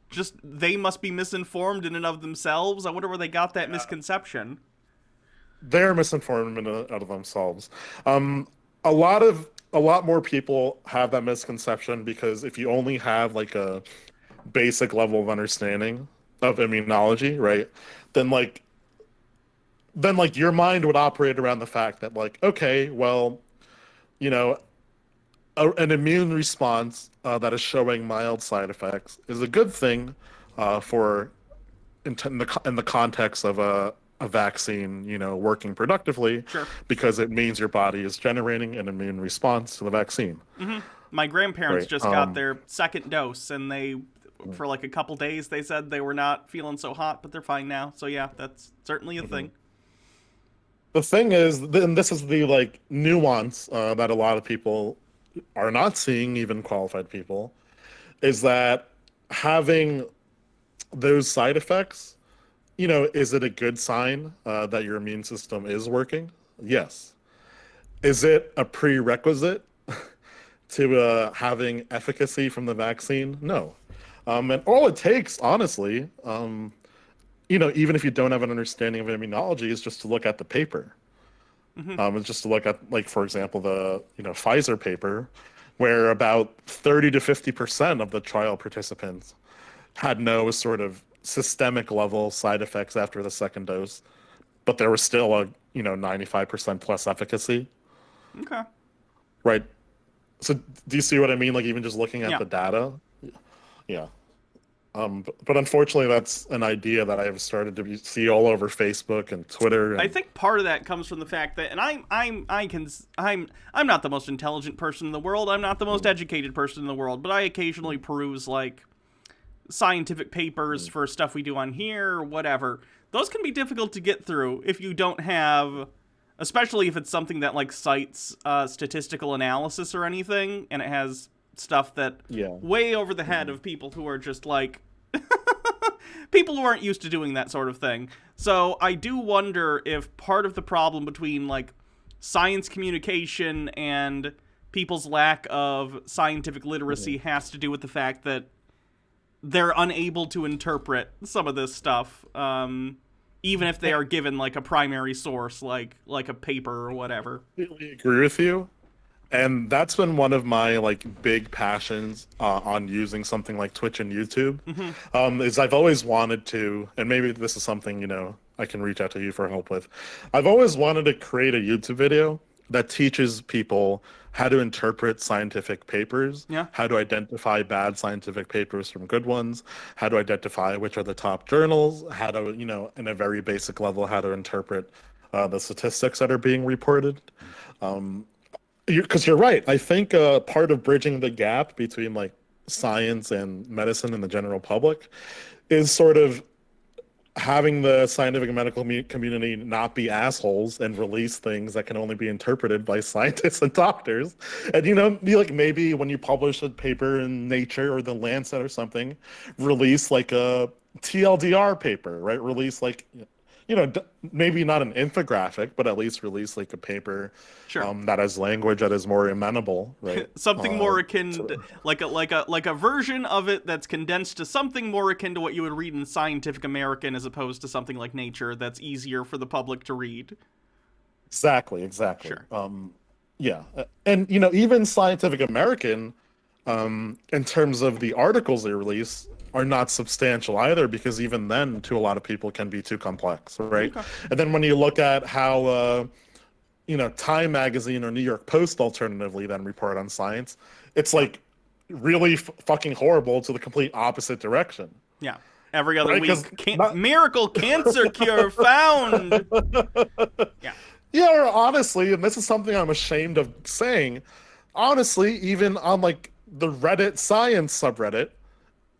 Just they must be misinformed in and of themselves. I wonder where they got that misconception. They're misinformed out of themselves. Um, a lot more people have that misconception because if you only have like a basic level of understanding of immunology, right, then like your mind would operate around the fact that like, okay, well, you know, an immune response that is showing mild side effects is a good thing for in the context of a vaccine, working productively, Sure. because it means your body is generating an immune response to the vaccine, My grandparents right? just got their second dose, and for like a couple days, they said they were not feeling so hot, but they're fine now. So yeah, that's certainly a thing. The thing is, and this is the like nuance that a lot of people are not seeing, even qualified people, is that having those side effects, is it a good sign that your immune system is working? Yes. Is it a prerequisite to having efficacy from the vaccine? No. And all it takes, honestly, even if you don't have an understanding of immunology, is just to look at the paper. It's just to look at, like, for example, the Pfizer paper, where about 30 to 50% of the trial participants had no sort of systemic level side effects after the second dose, but there was still a 95% plus efficacy, Okay. right? So do you see what I mean? Like, even just looking at Yeah. the data, yeah. But unfortunately, that's an idea that I've started to see all over Facebook and Twitter. I And think part of that comes from the fact that, and I'm not the most intelligent person in the world. I'm not the most educated person in the world, but I occasionally peruse like scientific papers for stuff we do on here or whatever. Those can be difficult to get through if you don't have, especially if it's something that like cites statistical analysis or anything, and it has stuff that yeah, way over the head of people who are just like people who aren't used to doing that sort of thing. So I do wonder if part of the problem between like science communication and people's lack of scientific literacy has to do with the fact that they're unable to interpret some of this stuff, even if they are given like a primary source, like a paper or whatever. completely agree with you. And that's been one of my like big passions on using something like Twitch and YouTube. Is I've always wanted to, and maybe this is something I can reach out to you for help with. I've always wanted to create a YouTube video that teaches people how to interpret scientific papers, Yeah. how to identify bad scientific papers from good ones, how to identify which are the top journals, how to, in a very basic level, how to interpret the statistics that are being reported. Because you're right. I think part of bridging the gap between like science and medicine and the general public is sort of having the scientific and medical community not be assholes and release things that can only be interpreted by scientists and doctors. And be like, maybe when you publish a paper in Nature or the Lancet or something, release like a TLDR paper, right? Release like maybe not an infographic, but at least release like a paper Sure. that has language that is more amenable, right? Something more akin to, like a version of it that's condensed to something more akin to what you would read in Scientific American, as opposed to something like Nature that's easier for the public to read. Exactly. Sure. Yeah, and even Scientific American, in terms of the articles they release, are not substantial either, because even then, to a lot of people, can be too complex, right? Okay. And then when you look at how Time Magazine or New York Post alternatively then report on science, it's like really fucking horrible to the complete opposite direction. Yeah. Every other Right, week, 'cause miracle cancer cure found. Yeah. Yeah, or honestly, and this is something I'm ashamed of saying, honestly, even on like the Reddit science subreddit,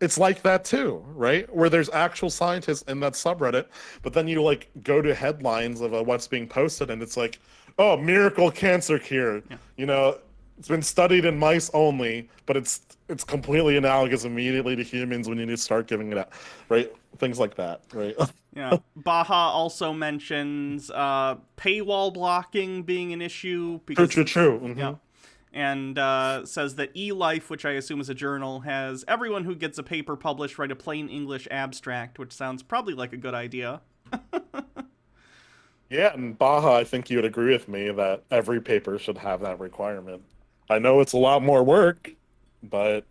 it's like that too, right? Where there's actual scientists in that subreddit, but then you like go to headlines of what's being posted, and it's like, oh, miracle cancer cure. It's been studied in mice only, but it's completely analogous immediately to humans when you need to start giving it out, right? Things like that, right? Yeah. Baha also mentions paywall blocking being an issue because True. Mm-hmm. yeah, and says that eLife, which I assume is a journal, has everyone who gets a paper published write a plain English abstract, which sounds probably like a good idea. Yeah, and Baha, I think you would agree with me that every paper should have that requirement. I know it's a lot more work, but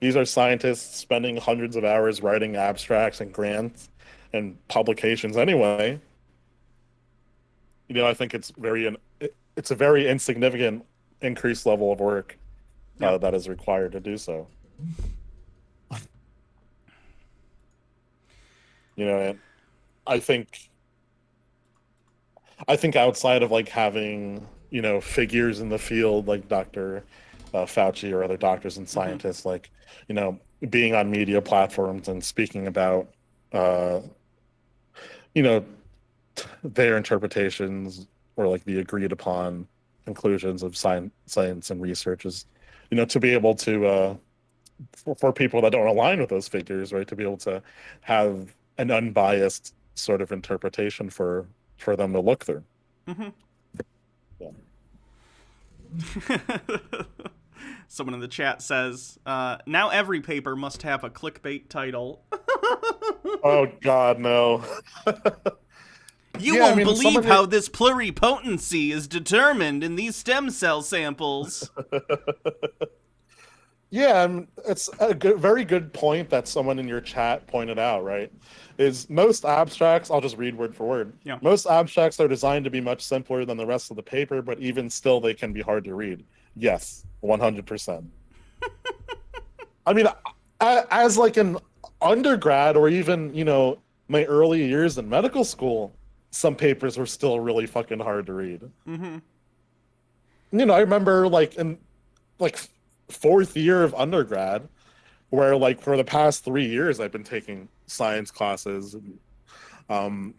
these are scientists spending hundreds of hours writing abstracts and grants and publications anyway. I think it's a very insignificant increased level of work. Yeah. that is required to do so. And I think outside of like having figures in the field like Dr. Fauci or other doctors and Mm-hmm. scientists, like being on media platforms and speaking about uh, you know their interpretations or like the agreed upon conclusions of science and research is to be able to for people that don't align with those figures, right, to be able to have an unbiased sort of interpretation for them to look through. Mm-hmm. Yeah. Someone in the chat says, now every paper must have a clickbait title. Oh God, no. You Yeah, I won't mean, believe someone how this pluripotency is determined in these stem cell samples. Yeah, it's a very good point that someone in your chat pointed out, right? Is most abstracts, I'll just read word for word. Yeah. Most abstracts are designed to be much simpler than the rest of the paper, but even still, they can be hard to read. Yes, 100%. I mean, as like an undergrad or even, my early years in medical school, some papers were still really fucking hard to read. Mm-hmm. I remember like in like fourth year of undergrad, where like for the past 3 years I've been taking science classes and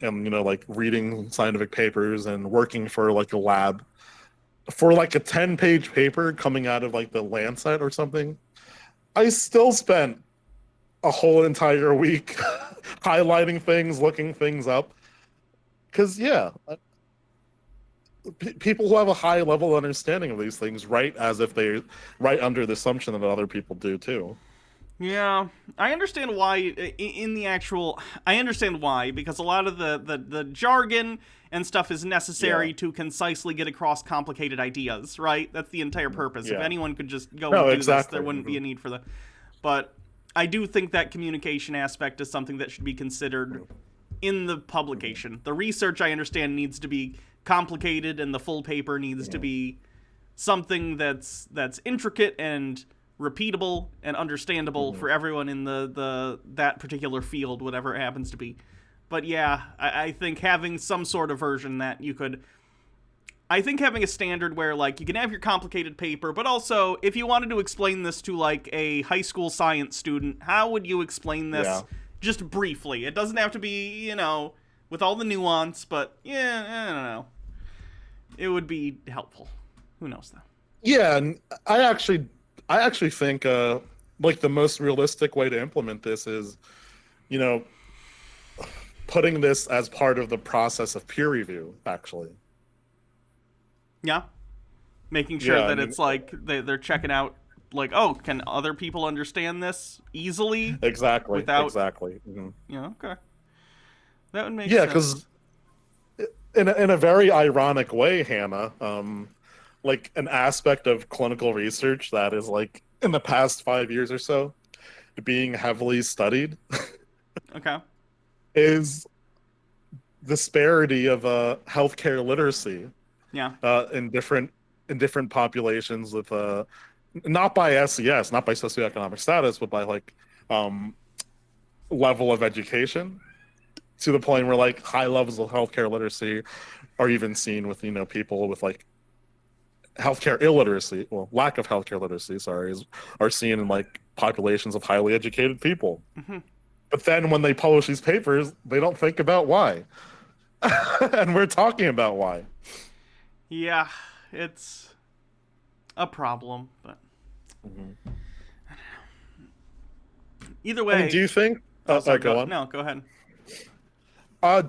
like reading scientific papers and working for like a lab for like a 10-page paper coming out of like the Lancet or something. I still spent a whole entire week highlighting things, looking things up, because people who have a high level understanding of these things write as if they write under the assumption that other people do too. Yeah, I understand why in the actual... I understand why, because a lot of the jargon and stuff is necessary to concisely get across complicated ideas, right? That's the entire purpose. If Yeah. anyone could just go No, and do exactly. this, there wouldn't be a need for the... But I do think that communication aspect is something that should be considered in the publication. The research, I understand, needs to be complicated, and the full paper needs to be something that's intricate and repeatable and understandable for everyone in that particular field, whatever it happens to be. But yeah, I think having some sort of version that you could... I think having a standard where, like, you can have your complicated paper, but also, if you wanted to explain this to, like, a high school science student, how would you explain this just briefly? It doesn't have to be, with all the nuance, but, yeah, I don't know. It would be helpful. Who knows, though? Yeah, and I actually think like the most realistic way to implement this is, putting this as part of the process of peer review, actually. Yeah. Making sure that it's like they're checking out, like, oh, can other people understand this easily? Exactly. Without... Exactly. Mm-hmm. Yeah, okay. That would make sense. Yeah, because in a very ironic way, Hannah, like an aspect of clinical research that is like in the past 5 years or so being heavily studied okay, is disparity of healthcare literacy. Yeah. In different populations with not by SES, not by socioeconomic status, but by like level of education, to the point where like high levels of healthcare literacy are even seen with people with like healthcare illiteracy, well, lack of healthcare literacy, are seen in like populations of highly educated people. Mm-hmm. But then when they publish these papers, they don't think about why. And we're talking about why. Yeah, it's a problem, but either way. And do you think? Sorry, go on. No, go ahead. I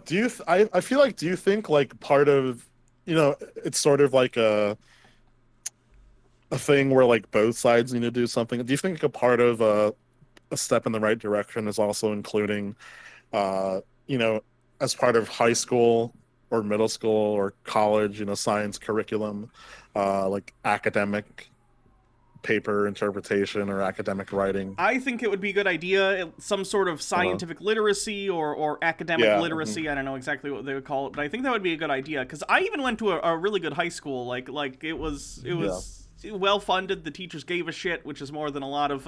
feel like, do you think like part of, it's sort of like a thing where like both sides need to do something? Do you think a part of a step in the right direction is also including, as part of high school or middle school or college, science curriculum, like academic paper interpretation or academic writing? I think it would be a good idea, some sort of scientific literacy or academic literacy. I don't know exactly what they would call it, but I think that would be a good idea, because I even went to a really good high school. Like it was well funded. The teachers gave a shit, which is more than a lot of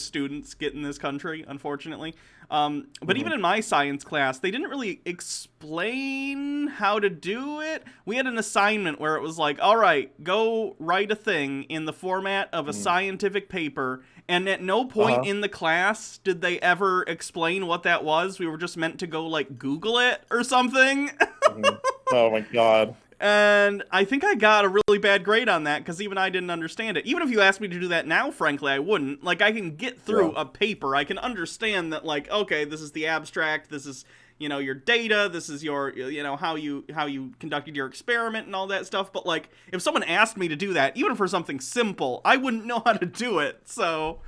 students get in this country, unfortunately. But Mhm. even in my science class, they didn't really explain how to do it. We had an assignment where it was like, all right, go write a thing in the format of a Mhm. scientific paper. And at no point Uh-huh. in the class did they ever explain what that was. We were just meant to go, like, Google it or something. Mhm. Oh my God. And I think I got a really bad grade on that because even I didn't understand it. Even if you asked me to do that now, frankly, I wouldn't. Like, I can get through Yeah. a paper. I can understand that, like, okay, this is the abstract. This is, your data. This is your, how you conducted your experiment and all that stuff. But, like, if someone asked me to do that, even for something simple, I wouldn't know how to do it. So,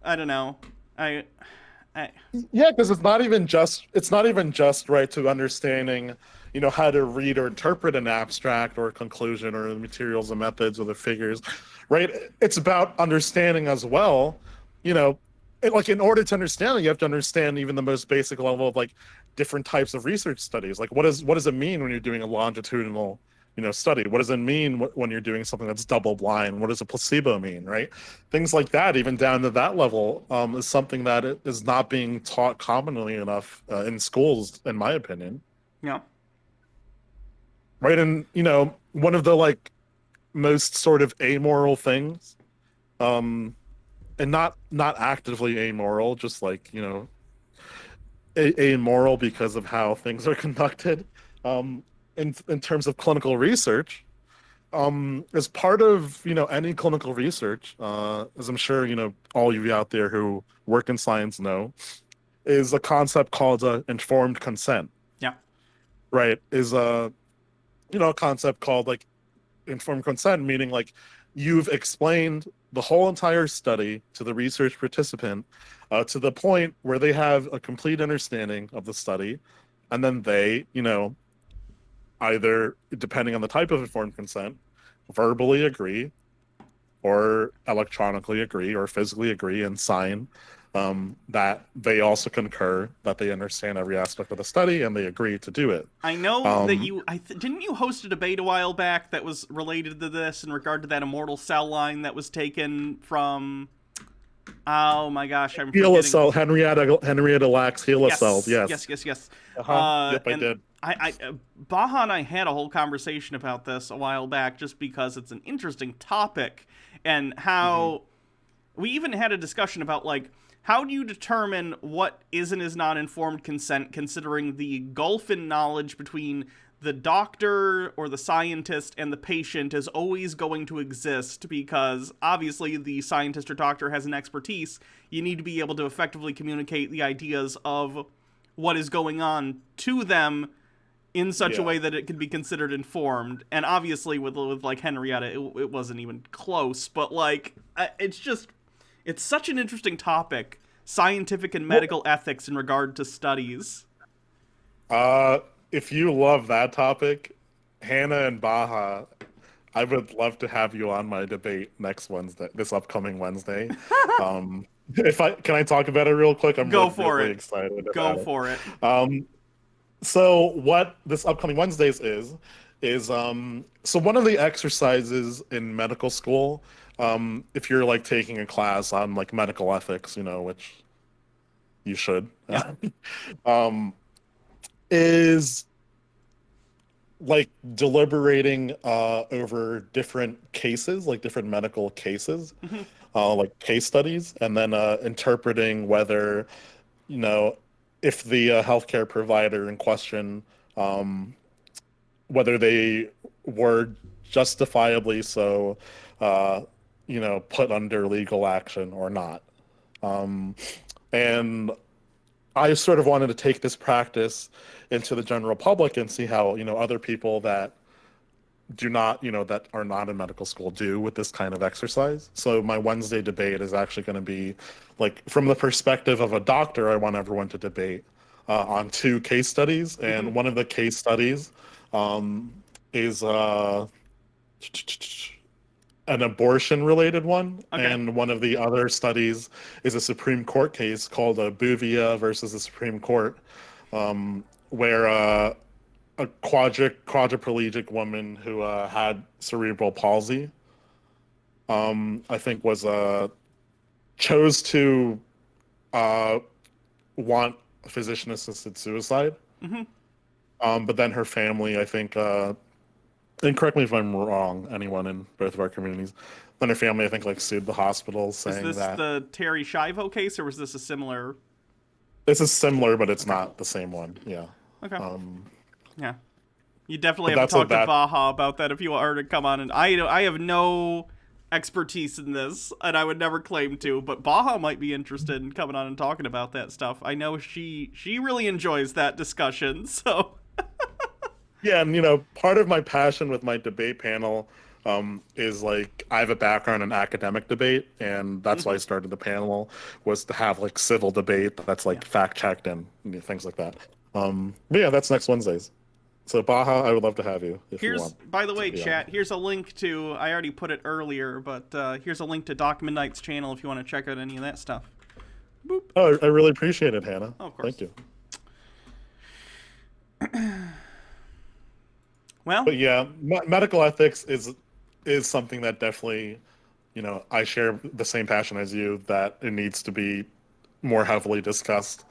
I don't know. I Yeah, because it's not even just right to understanding, how to read or interpret an abstract or a conclusion or the materials and methods or the figures, right? It's about understanding as well, you know, like in order to understand it, you have to understand even the most basic level of like different types of research studies. Like what does it mean when you're doing a longitudinal, study? What does it mean when you're doing something that's double blind? What does a placebo mean, right? Things like that, even down to that level, is something that is not being taught commonly enough in schools, in my opinion. yeah. Right, and one of the like most sort of amoral things, um, and not actively amoral, just like amoral because of how things are conducted, um, in terms of clinical research. As part of any clinical research, as I'm sure all of you out there who work in science know, is a concept called informed consent. Yeah. Right? Is a concept called like informed consent, meaning like you've explained the whole entire study to the research participant to the point where they have a complete understanding of the study, and then they, either depending on the type of informed consent, verbally agree or electronically agree or physically agree and sign that they also concur that they understand every aspect of the study and they agree to do it. I know that Um, you. Didn't you host a debate a while back that was related to this in regard to that immortal cell line that was taken from. Oh my gosh, I'm HeLa forgetting. cell, Henrietta Lacks HeLa cells. Yes, Yes. yes, yes, yes. Uh-huh. Yep, I And did. Baha and I had a whole conversation about this a while back, just because it's an interesting topic, and Hmm. how we even had a discussion about, like, how do you determine what is and is not informed consent, considering the gulf in knowledge between the doctor or the scientist and the patient is always going to exist, because obviously the scientist or doctor has an expertise. You need to be able to effectively communicate the ideas of what is going on to them in such a Yeah. way that it could be considered informed. And obviously with like Henrietta, it wasn't even close. But like, it's such an interesting topic, scientific and Well, medical ethics in regard to studies. uh, if you love that topic, Hannah and Baha, I would love to have you on my debate next Wednesday, this upcoming Wednesday. If I can I talk about it real quick? I'm Go like for really it. excited Go about it. for it. Um, so what this upcoming Wednesdays is so one of the exercises in medical school, if you're like taking a class on like medical ethics, which you should, Yeah. um, is like deliberating over different cases, like different medical cases, Mhm. like case studies, and then interpreting whether, you know, if the healthcare provider in question, um, whether they were justifiably so, uh, put under legal action or not. Um, and I sort of wanted to take this practice into the general public and see how, other people that do not, that are not in medical school do with this kind of exercise. So my Wednesday debate is actually going to be like from the perspective of a doctor. I want everyone to debate on two case studies, and Mhm. one of the case studies um, is an abortion related one, Okay. and one of the other studies is a Supreme Court case called Buvia versus the Supreme Court, where a quadriplegic woman who had cerebral palsy I think was chose to uh want physician assisted suicide. Hmm. But then her family, I think, and correct me if I'm wrong, anyone in both of our communities, then her family, I think, like sued the hospital Is saying this that the Terry Schiavo case, or was this a similar? this is similar, but it's Okay. not the same one. Yeah. Okay. Um, Yeah. You definitely but have to that's a talk to bad. Baja about that if you are to come on. And I have no expertise in this, and I would never claim to. But Baja might be interested in coming on and talking about that stuff. I know she really enjoys that discussion. So Yeah, and part of my passion with my debate panel is like I have a background in academic debate, and that's why I mhm. started the panel was to have like civil debate that's Yeah. like fact checked and things like that. But yeah, that's next Wednesdays. So Baja, I would love to have you if you Here's, want by the to way, be on. chat. Here's a link to. I already put it earlier, but here's a link to Doc Midnight's channel if you want to check out any of that stuff. Boop. Oh, I really appreciate it, Hannah. Oh, of Thank course. you. Well, But yeah, medical ethics is something that definitely, I share the same passion as you that it needs to be more heavily discussed,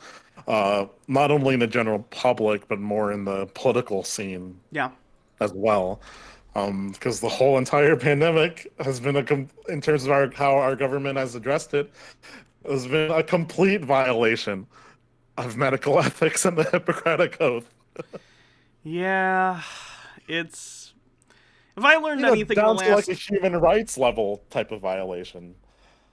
not only in the general public but more in the political scene yeah. as well. Because the whole entire pandemic has been in terms of how our government has addressed it, has been a complete violation of medical ethics and the Hippocratic Oath. Yeah. It's. If I learned anything in the Down to like a last human rights level type of violation.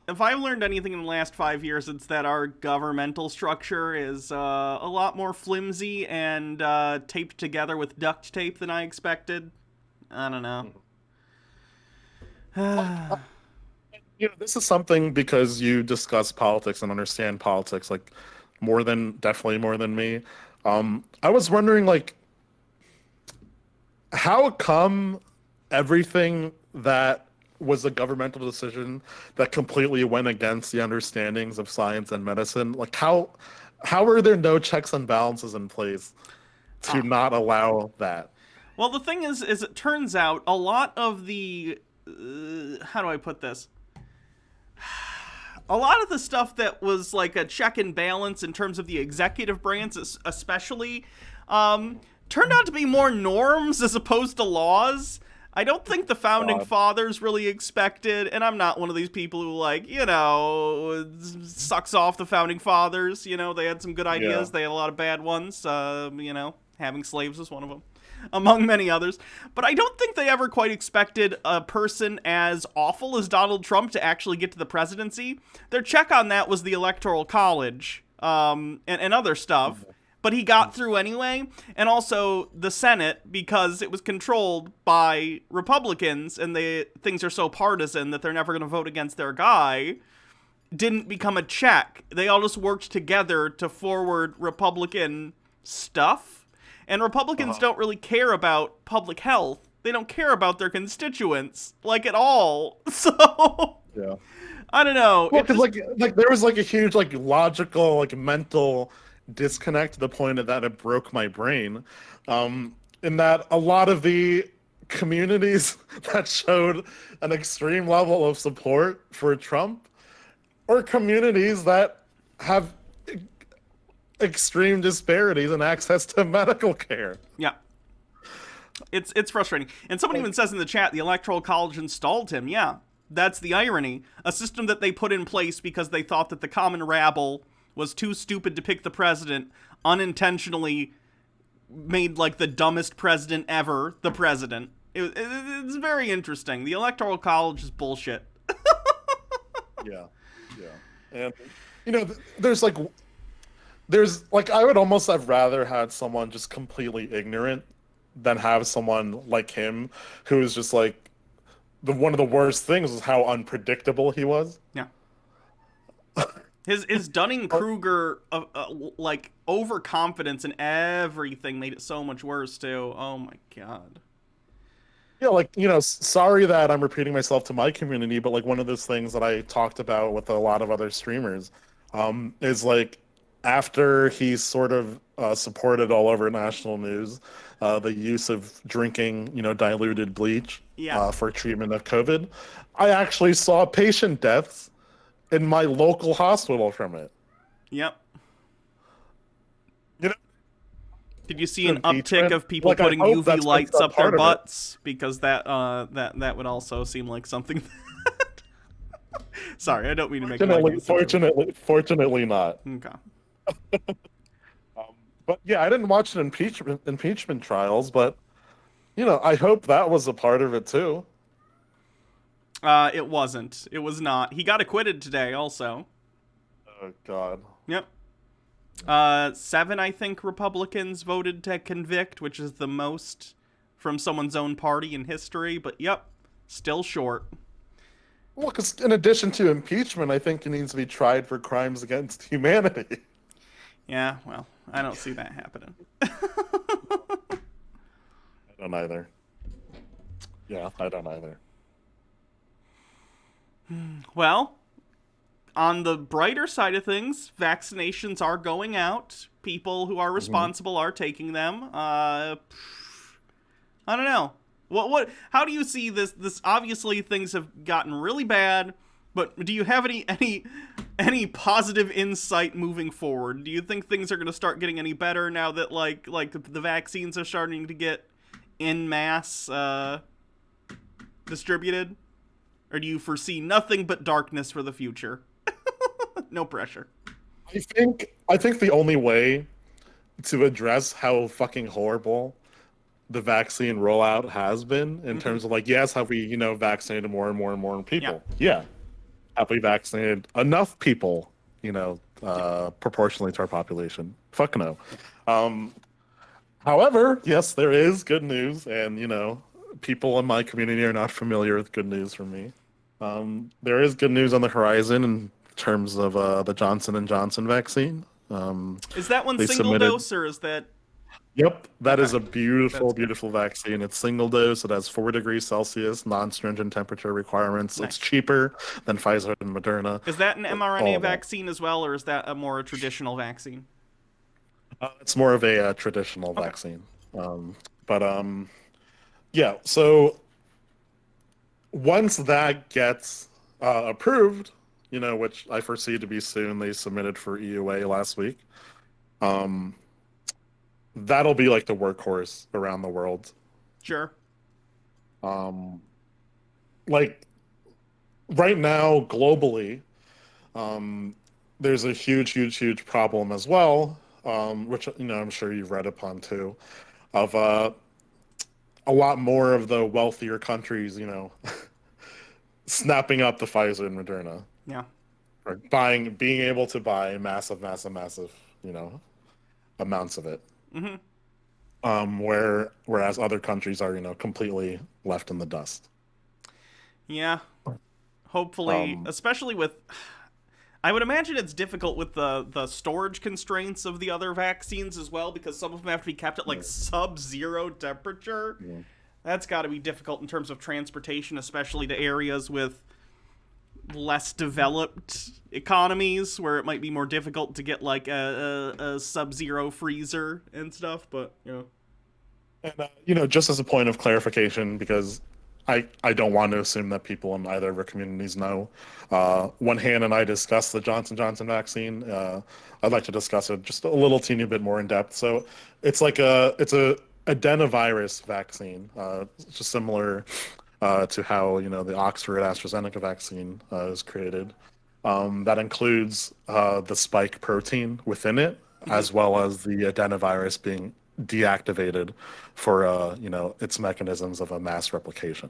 if I've learned anything in the last 5 years, it's that our governmental structure is a lot more flimsy and taped together with duct tape than I expected. I don't know. This is something because you discuss politics and understand politics like definitely more than me. I was wondering like how come everything that was a governmental decision that completely went against the understandings of science and medicine, like how are there no checks and balances in place to Ah. not allow that? Well, the thing is it turns out a lot of the how do I put this? A lot of the stuff that was like a check and balance in terms of the executive branch, especially, turned out to be more norms as opposed to laws. I don't think the founding God. fathers really expected, and I'm not one of these people who, like, sucks off the founding fathers. They had some good Yeah. ideas, they had a lot of bad ones. Having slaves was one of them, among many others. But I don't think they ever quite expected a person as awful as Donald Trump to actually get to the presidency. Their check on that was the Electoral College, and other stuff. But he got through anyway, and also the Senate, because it was controlled by Republicans, and things are so partisan that they're never going to vote against their guy, didn't become a check. They all just worked together to forward Republican stuff. And Republicans Uh-huh. don't really care about public health. They don't care about their constituents, like, at all. So, Yeah. I don't know. Well, It because just, like there was like a huge like logical like mental disconnect to the point that it broke my brain. In that a lot of the communities that showed an extreme level of support for Trump are communities that have extreme disparities in access to medical care. yeah. It's frustrating. And someone even Like, says in the chat the Electoral College installed him. Yeah, that's the irony. A system that they put in place because they thought that the common rabble was too stupid to pick the president, unintentionally made like the dumbest president ever the president. It's very interesting. The Electoral College is bullshit. yeah, yeah, and there's like I would almost have rather had someone just completely ignorant than have someone like him who's just like the one of the worst things was how unpredictable he was. Yeah. His Dunning Kruger like overconfidence in everything made it so much worse too. Oh my god. Yeah, like sorry that I'm repeating myself to my community, but like one of those things that I talked about with a lot of other streamers is like after he sort of supported all over national news the use of drinking, diluted bleach Yeah. for treatment of COVID, I actually saw patient deaths in my local hospital from it. Yep. You know, Did you see an uptick impeachment. of people Like, I putting hope UV that's like lights a up their part of it. butts? Because that would also seem like something. Sorry, I don't mean to make light of Fortunately, the situation. fortunately not. Okay. Um, but yeah, I didn't watch the impeachment trials, but I hope that was a part of it too. It wasn't. It was not. He got acquitted today, also. Oh God. Yep. 7, I think, Republicans voted to convict, which is the most from someone's own party in history. But yep, still short. Well, because in addition to impeachment, I think he needs to be tried for crimes against humanity. Yeah, well, I don't see that happening. I don't either. Yeah, I don't either. Well, on the brighter side of things, vaccinations are going out. People who are Mhm. responsible are taking them. I don't know. What how do you see this obviously things have gotten really bad, but do you have any positive insight moving forward? Do you think things are going to start getting any better now that like the vaccines are starting to get en masse distributed? Or do you foresee nothing but darkness for the future? No pressure. I think the only way to address how fucking horrible the vaccine rollout has been in Mm-hmm. terms of like, yes, have we, vaccinated more and more and more Yeah. people? Yeah. Have we vaccinated enough people, Yeah. proportionally to our population? Fuck no. Um, However, yes, there is good news, and people in my community are not familiar with good news from me. There is good news on the horizon in terms of the Johnson and Johnson vaccine. Is that one They single submitted. dose or is that Yep, that is okay? a beautiful, That's good. beautiful vaccine. It's single dose. It has 4 degrees Celsius, non-stringent temperature requirements. It's Nice. cheaper than Pfizer and Moderna. Is that an All mRNA of that. vaccine as well, or is that a more traditional vaccine? It's more of a traditional Okay. vaccine. But yeah. So once that gets approved, which I foresee to be soon, they submitted for EUA last week. Um, that'll be like the workhorse around the world. Sure. Um, like right now, globally, um, there's a huge, huge, huge problem as well, which I'm sure you've read upon too, of a lot more of the wealthier countries, snapping up the Pfizer and Moderna. Yeah. Or being able to buy massive, massive, massive, you know, amounts of it. Mm-hmm. Whereas other countries are, completely left in the dust. Yeah. Hopefully, Um, especially with, I would imagine it's difficult with the storage constraints of the other vaccines as well, because some of them have to be kept at like yeah, sub-zero temperature. yeah. That's got to be difficult in terms of transportation, especially to areas with less developed economies where it might be more difficult to get like a sub-zero freezer and stuff. But And just as a point of clarification, because I don't want to assume that people in either of our communities know. When Han and I discussed the Johnson vaccine, I'd like to discuss it just a little teeny bit more in depth. So it's a adenovirus vaccine, just similar to how the Oxford AstraZeneca vaccine is created. That includes the spike protein within it, mhm. as well as the adenovirus being deactivated for its mechanisms of a mass replication.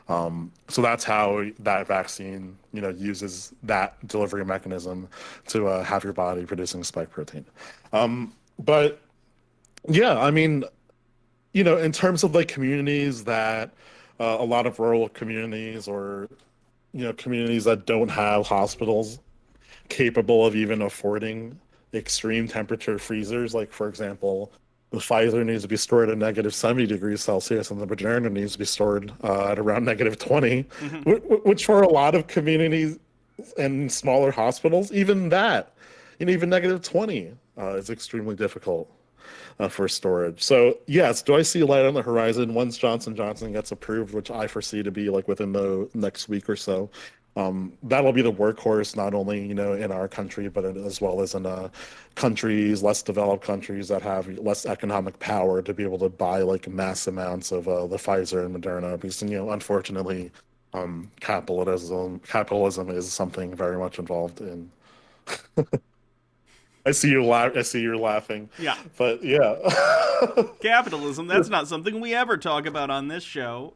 So that's how that vaccine uses that delivery mechanism to have your body producing spike protein. But yeah, I mean, in terms of like communities that a lot of rural communities or communities that don't have hospitals capable of even affording extreme temperature freezers. Like, for example, the Pfizer needs to be stored at negative 70 degrees Celsius, and the Moderna needs to be stored at around negative 20, Mhm. which for a lot of communities and smaller hospitals, even that and even -20 is extremely difficult for storage. So yes, do I see light on the horizon once Johnson Johnson gets approved, which I foresee to be like within the next week or so? That'll be the workhorse, not only in our country, but as well as in countries, less developed countries that have less economic power to be able to buy like mass amounts of the Pfizer and Moderna. Because unfortunately, capitalism is something very much involved in. I see you laugh. I see you're laughing. Yeah. But yeah. Capitalism, that's not something we ever talk about on this show.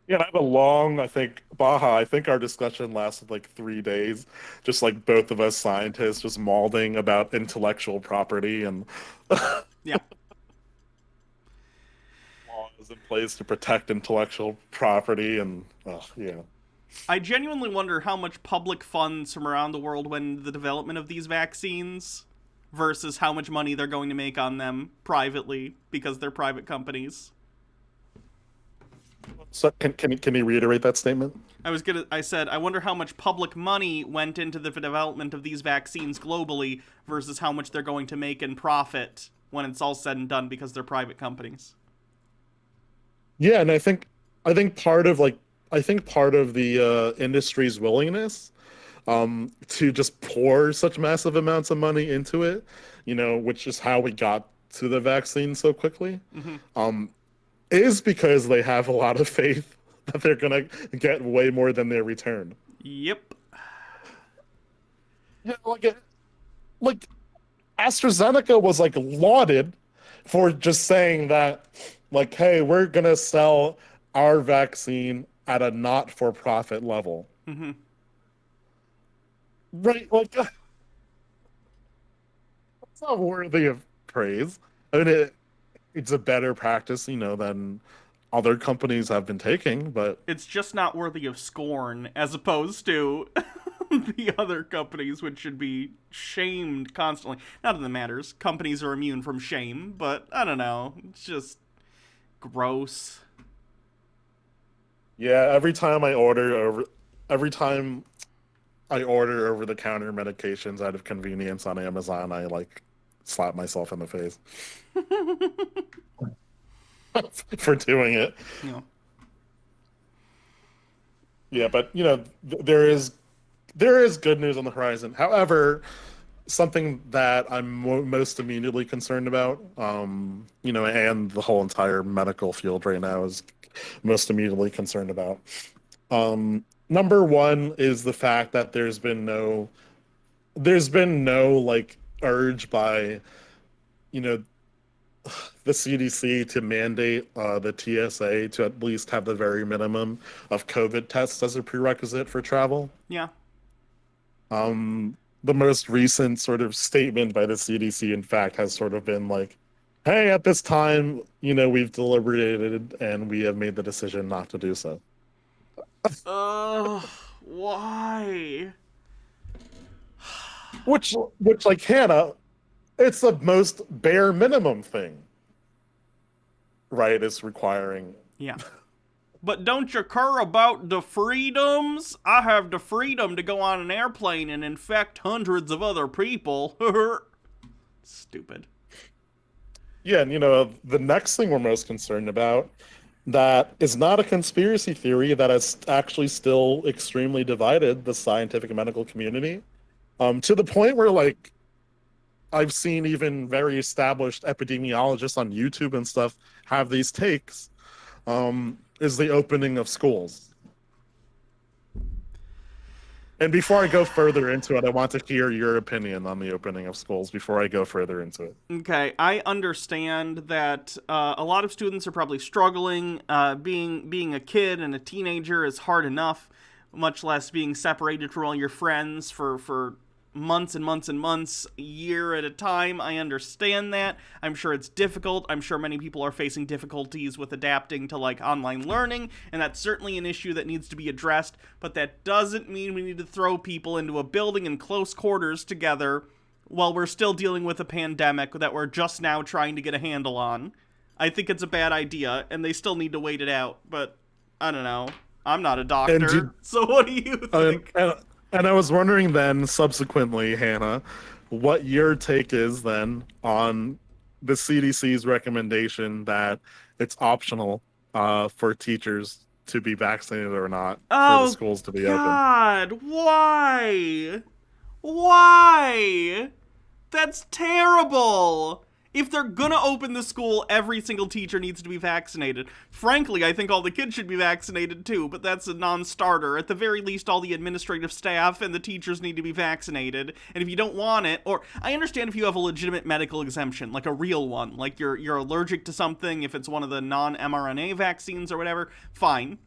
Yeah, I have a long, I think, Baja, I think our discussion lasted like 3 days. Just like both of us scientists just mauling about intellectual property and Yeah. laws in place to protect intellectual property. And yeah. I genuinely wonder how much public funds from around the world went into the development of these vaccines versus how much money they're going to make on them privately because they're private companies. So can you reiterate that statement? I said, I wonder how much public money went into the development of these vaccines globally versus how much they're going to make in profit when it's all said and done because they're private companies. Yeah, and I think part of the industry's willingness to just pour such massive amounts of money into it, which is how we got to the vaccine so quickly, is because they have a lot of faith that they're gonna get way more than their return. Yep. Yeah, like AstraZeneca was like lauded for just saying that, like, hey, we're gonna sell our vaccine at a not-for-profit level. Mm-hmm. Right, like that's not worthy of praise. I mean, it's a better practice, than other companies have been taking, but It's just not worthy of scorn as opposed to the other companies, which should be shamed constantly. Not that it matters. Companies are immune from shame, but I don't know. It's just gross. yeah, every time I order over-the-counter medications out of convenience on Amazon, I like slap myself in the face for doing it. You know. Yeah, but there is good news on the horizon. However, something that I'm most immediately concerned about, and the whole entire medical field right now is most immediately concerned about. Number one is the fact that there's been no like urge by, the CDC to mandate the TSA to at least have the very minimum of COVID tests as a prerequisite for travel. Yeah. The most recent sort of statement by the CDC, in fact, has sort of been like, hey, at this time, we've deliberated and we have made the decision not to do so. Ugh. Why? Which like Hannah, it's the most bare minimum thing, right? It's requiring. Yeah. But don't you care about the freedoms? I have the freedom to go on an airplane and infect hundreds of other people. Stupid. Yeah, and the next thing we're most concerned about that is not a conspiracy theory that is actually still extremely divided the scientific and medical community, to the point where like I've seen even very established epidemiologists on YouTube and stuff have these takes, is the opening of schools. And before I go further into it, I want to hear your opinion on the opening of schools before I go further into it. Okay, I understand that a lot of students are probably struggling. Being a kid and a teenager is hard enough, much less being separated from all your friends for months and months and months, a year at a time. I understand that. I'm sure it's difficult. I'm sure many people are facing difficulties with adapting to like online learning, and that's certainly an issue that needs to be addressed, but that doesn't mean we need to throw people into a building in close quarters together while we're still dealing with a pandemic that we're just now trying to get a handle on. I think it's a bad idea, and they still need to wait it out, but I don't know. I'm not a doctor, so what do you think? And I was wondering then, subsequently, Hannah, what your take is then on the CDC's recommendation that it's optional for teachers to be vaccinated or not for the Oh schools to be open. God, why? Why? That's terrible. If they're gonna open the school, every single teacher needs to be vaccinated. Frankly, I think all the kids should be vaccinated too, but that's a non-starter. At the very least, all the administrative staff and the teachers need to be vaccinated. And if you don't want it, or I understand if you have a legitimate medical exemption, like a real one, like you're allergic to something, if it's one of the non-mRNA vaccines or whatever, fine.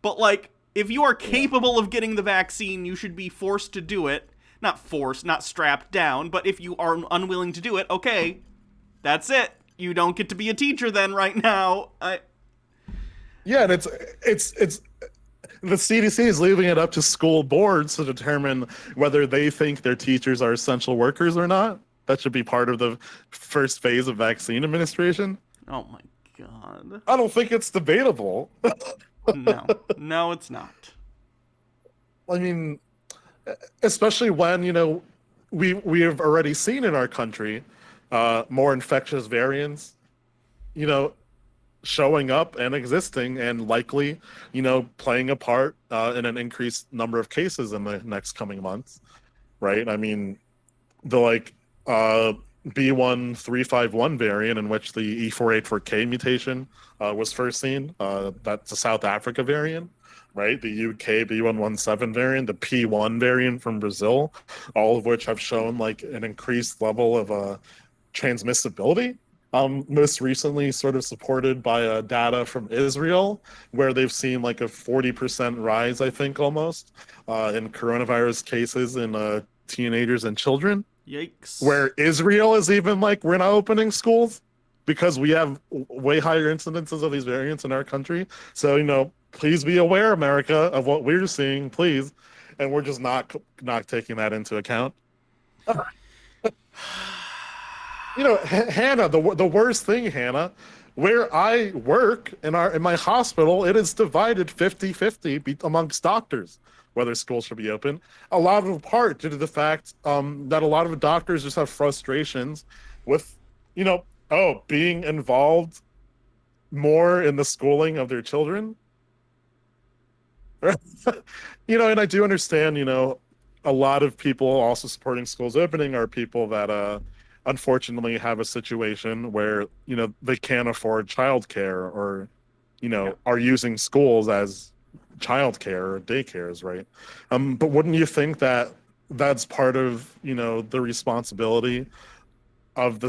But like, if you are Yeah. capable of getting the vaccine, you should be forced to do it. Not forced, not strapped down, but if you are unwilling to do it, okay, that's it. You don't get to be a teacher then right now. Yeah, and it's the CDC is leaving it up to school boards to determine whether they think their teachers are essential workers or not. That should be part of the first phase of vaccine administration. Oh my god. I don't think it's debatable. No. No, it's not. I mean, especially when, we have already seen in our country more infectious variants, you know, showing up and existing and likely, playing a part in an increased number of cases in the next coming months, right? I mean, the B1351 variant, in which the E484K mutation was first seen, that's a South Africa variant, right? The UK B117 variant, the P1 variant from Brazil, all of which have shown like an increased level of transmissibility. Most recently, sort of supported by data from Israel, where they've seen like a 40% rise, I think, almost in coronavirus cases in teenagers and children. Yikes. Where Israel is even like, we're not opening schools because we have way higher incidences of these variants in our country. So, please be aware, America, of what we're seeing, please. And we're just not taking that into account. Hannah, the worst thing, Hannah, where I work in my hospital, it is divided 50-50 amongst doctors whether schools should be open. A lot of part due to the fact that a lot of doctors just have frustrations with, being involved more in the schooling of their children. And I do understand, a lot of people also supporting schools opening are people that unfortunately have a situation where, they can't afford childcare or, are using schools as childcare or daycares, right? But wouldn't you think that that's part of, the responsibility of the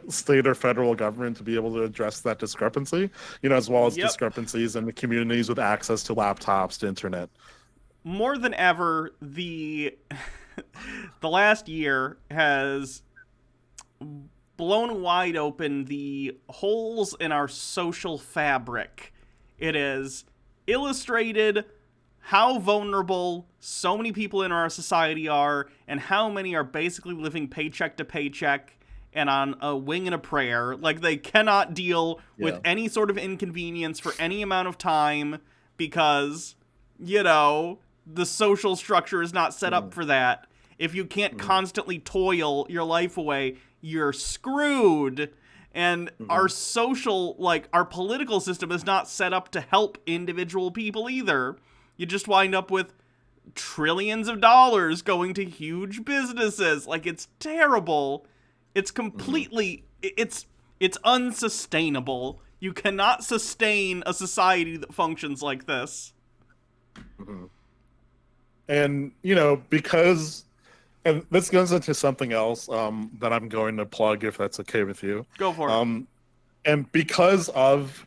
state or federal government to be able to address that discrepancy, as well as Yep. discrepancies in the communities with access to laptops, to internet? More than ever, the last year has blown wide open the holes in our social fabric. It has illustrated how vulnerable so many people in our society are and how many are basically living paycheck to paycheck and on a wing and a prayer. Like, they cannot deal with any sort of inconvenience for any amount of time because, the social structure is not set up for that. If you can't constantly toil your life away, you're screwed. And our social, our political system is not set up to help individual people either. You just wind up with trillions of dollars going to huge businesses. Like, it's terrible. It's completely, it's unsustainable. You cannot sustain a society that functions like this. And, because, and this goes into something else that I'm going to plug, if that's okay with you. Go for it. And because of,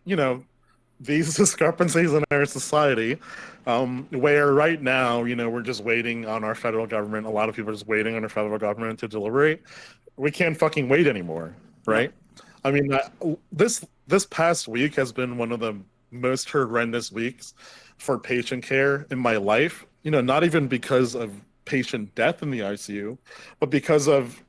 these discrepancies in our society, where right now, we're just waiting on our federal government. A lot of people are just waiting on our federal government to deliberate. We can't fucking wait anymore, right? I mean, this past week has been one of the most horrendous weeks for patient care in my life. Not even because of patient death in the ICU, but because of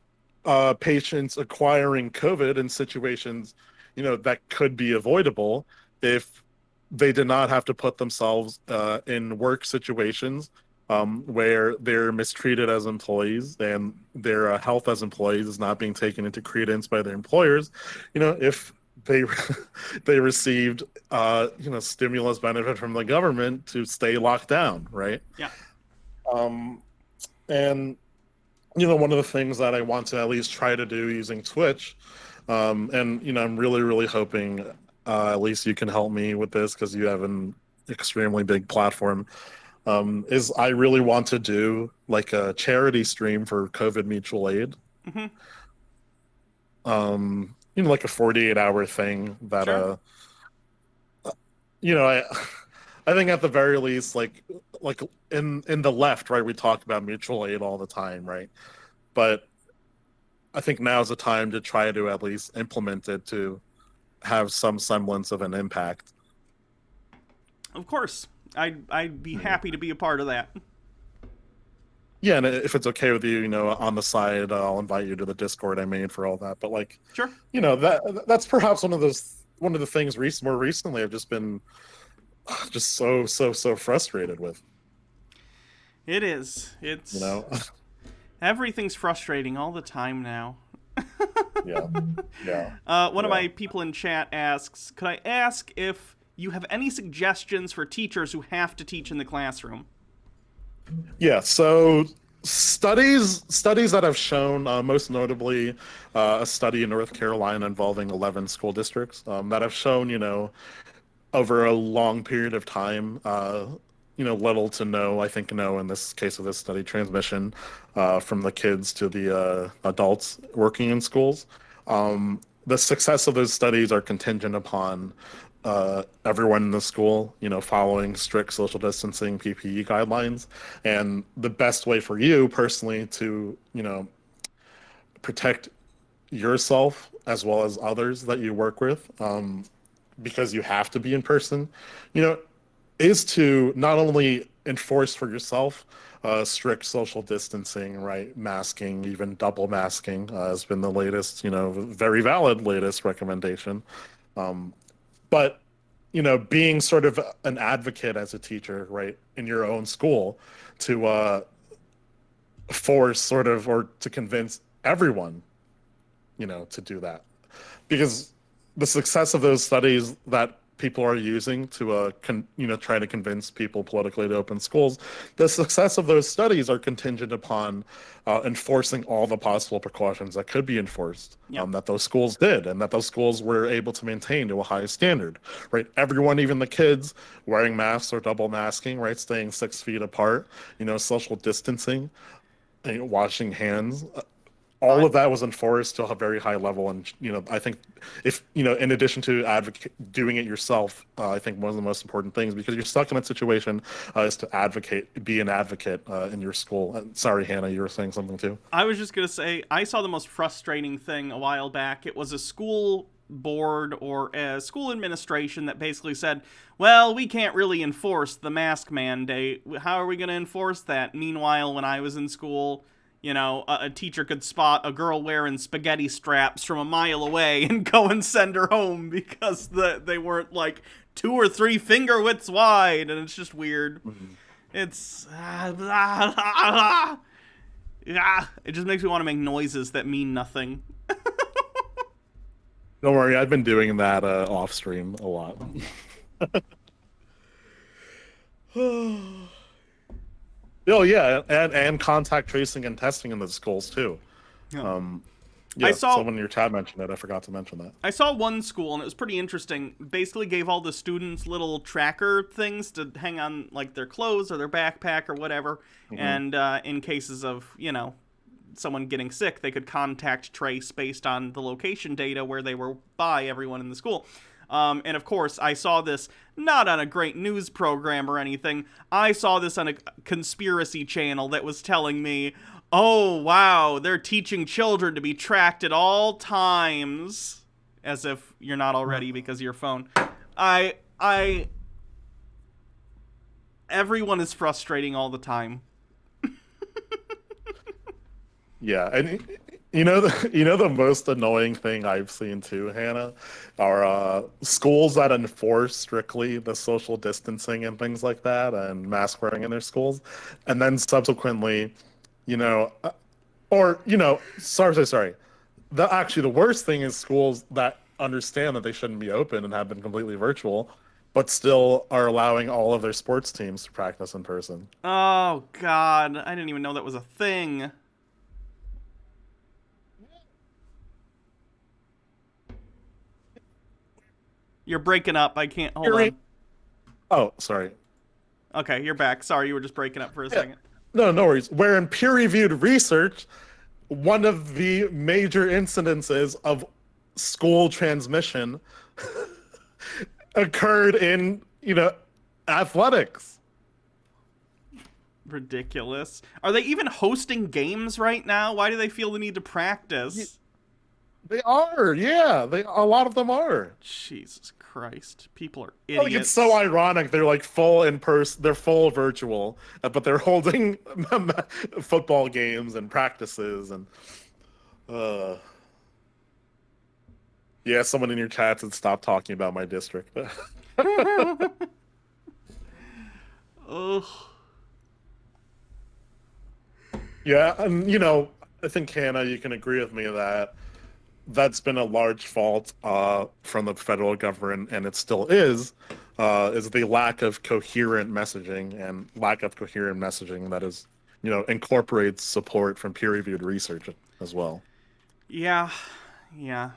patients acquiring COVID in situations, that could be avoidable if they did not have to put themselves in work situations where they're mistreated as employees and their health as employees is not being taken into credence by their employers. If they they received stimulus benefit from the government to stay locked down, right? Yeah. Um, and one of the things that I want to at least try to do using Twitch, and I'm really, really hoping at least you can help me with this because you have an extremely big platform. Is I really want to do like a charity stream for COVID mutual aid. Mm-hmm. Like a 48-hour thing that Sure. I think at the very least, like in the left, right, we talk about mutual aid all the time, right? But I think now's the time to try to at least implement it to have some semblance of an impact. Of course. I'd be happy to be a part of that. Yeah, and if it's okay with you, on the side, I'll invite you to the Discord I made for all that. But like, Sure. that's perhaps one of the things more recently I've just been just so frustrated with. It is. It's You know, everything's frustrating all the time now. yeah, yeah. One of Yeah. my people in chat asks, could I ask if you have any suggestions for teachers who have to teach in the classroom? Yeah, so studies that have shown, most notably, a study in North Carolina involving 11 school districts, that have shown, over a long period of time, little to no, I think no, in this case of this study, transmission from the kids to the adults working in schools. The success of those studies are contingent upon everyone in the school, following strict social distancing PPE guidelines. And the best way for you personally to, protect yourself as well as others that you work with, because you have to be in person, is to not only enforce for yourself strict social distancing, right? Masking, even double masking, has been the latest, very valid latest recommendation. But being sort of an advocate as a teacher, right, in your own school, to force sort of or to convince everyone, to do that, because the success of those studies that people are using to try to convince people politically to open schools, the success of those studies are contingent upon enforcing all the possible precautions that could be enforced, Yep. that those schools did, and that those schools were able to maintain to a high standard, right? Everyone, even the kids, wearing masks or double masking, right, staying 6 feet apart, social distancing, washing hands, all I, of that was enforced to a very high level. And I think, if in addition to doing it yourself, I think one of the most important things, because you're stuck in that situation, is to be an advocate in your school. Sorry, Hannah, you were saying something too. I was just going to say, I saw the most frustrating thing a while back. It was a school board or a school administration that basically said, well, we can't really enforce the mask mandate. How are we going to enforce that? Meanwhile, when I was in school, a teacher could spot a girl wearing spaghetti straps from a mile away and go and send her home because they weren't like 2 or 3 finger widths wide, and it's just weird. Mm-hmm. It's it just makes me want to make noises that mean nothing. Don't worry, I've been doing that off stream a lot. Oh yeah, and contact tracing and testing in the schools too. Yeah. Yeah, I saw- someone in your chat mentioned it. I forgot to mention that. I saw one school, and it was pretty interesting. Basically gave all the students little tracker things to hang on, like, their clothes or their backpack or whatever. Mm-hmm. And in cases of, someone getting sick, they could contact trace based on the location data where they were by everyone in the school. And of course, I saw this not on a great news program or anything. I saw this on a conspiracy channel that was telling me, oh, wow, they're teaching children to be tracked at all times. As if you're not already because of your phone. Everyone is frustrating all the time. Yeah, and the most annoying thing I've seen too, Hannah, are schools that enforce strictly the social distancing and things like that, and mask wearing in their schools, and then subsequently, you know, or sorry. Actually, the worst thing is schools that understand that they shouldn't be open and have been completely virtual, but still are allowing all of their sports teams to practice in person. Oh God, I didn't even know that was a thing. You're breaking up. I can't. Hold on. Oh, sorry. Okay, you're back. Sorry, you were just breaking up for a Yeah. second. No, no worries. Where in peer-reviewed research, one of the major incidences of school transmission occurred in, athletics. Ridiculous. Are they even hosting games right now? Why do they feel the need to practice? They are, yeah. A lot of them are. Jesus Christ. People are Like it's idiots. so ironic. They're like full in person. They're full virtual, but they're holding football games and practices and. Uh, yeah, someone in your chat said stop talking about my district. Ugh. Yeah, and I think Hannah, you can agree with me that that's been a large fault from the federal government, and it still is the lack of coherent messaging and lack of coherent messaging that is, incorporates support from peer-reviewed research as well. Yeah. Yeah.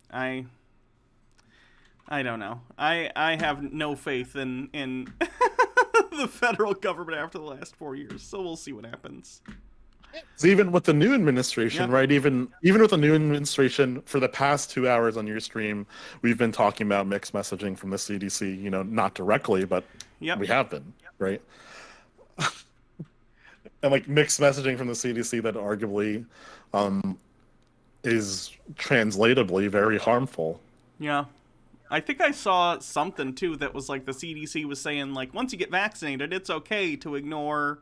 I I don't know. I have no faith in the federal government after the last 4 years. So we'll see what happens. Even with the new administration, Yep. right? Even with the new administration, for the past 2 hours on your stream, we've been talking about mixed messaging from the CDC. Not directly, but Yep. we have been, right? And like mixed messaging from the CDC that arguably is translatably very harmful. Yeah. I think I saw something too that was like the CDC was saying like once you get vaccinated, it's okay to ignore.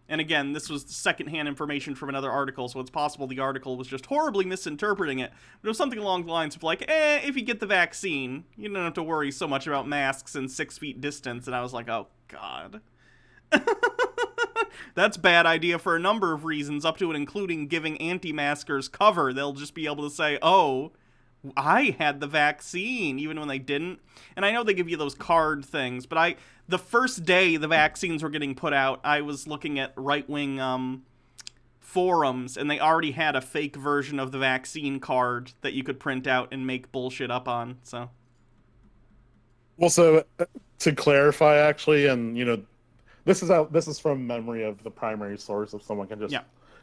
And again, this was secondhand information from another article, so it's possible the article was just horribly misinterpreting it. But it was something along the lines of like, if you get the vaccine, you don't have to worry so much about masks and 6 feet distance. And I was like, oh God. That's a bad idea for a number of reasons, up to and including giving anti-maskers cover. They'll just be able to say, oh, I had the vaccine, even when they didn't. And I know they give you those card things, but the first day the vaccines were getting put out, I was looking at right-wing forums, and they already had a fake version of the vaccine card that you could print out and make bullshit up on, so. Well, so to clarify, actually, and this is from memory of the primary source. If someone can just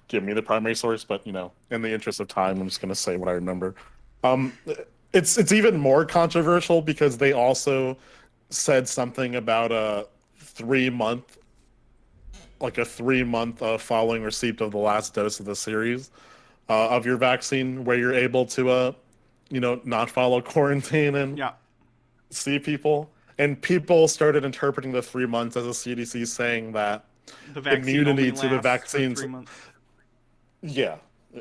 give me the primary source, but in the interest of time, I'm just going to say what I remember. Um, it's even more controversial because they also said something about a 3 month, like a 3 month following receipt of the last dose of the series of your vaccine, where you're able to not follow quarantine and Yeah. see people. And people started interpreting the 3 months as a CDC saying that The vaccine immunity only to the lasts vaccines. for 3 months. Yeah.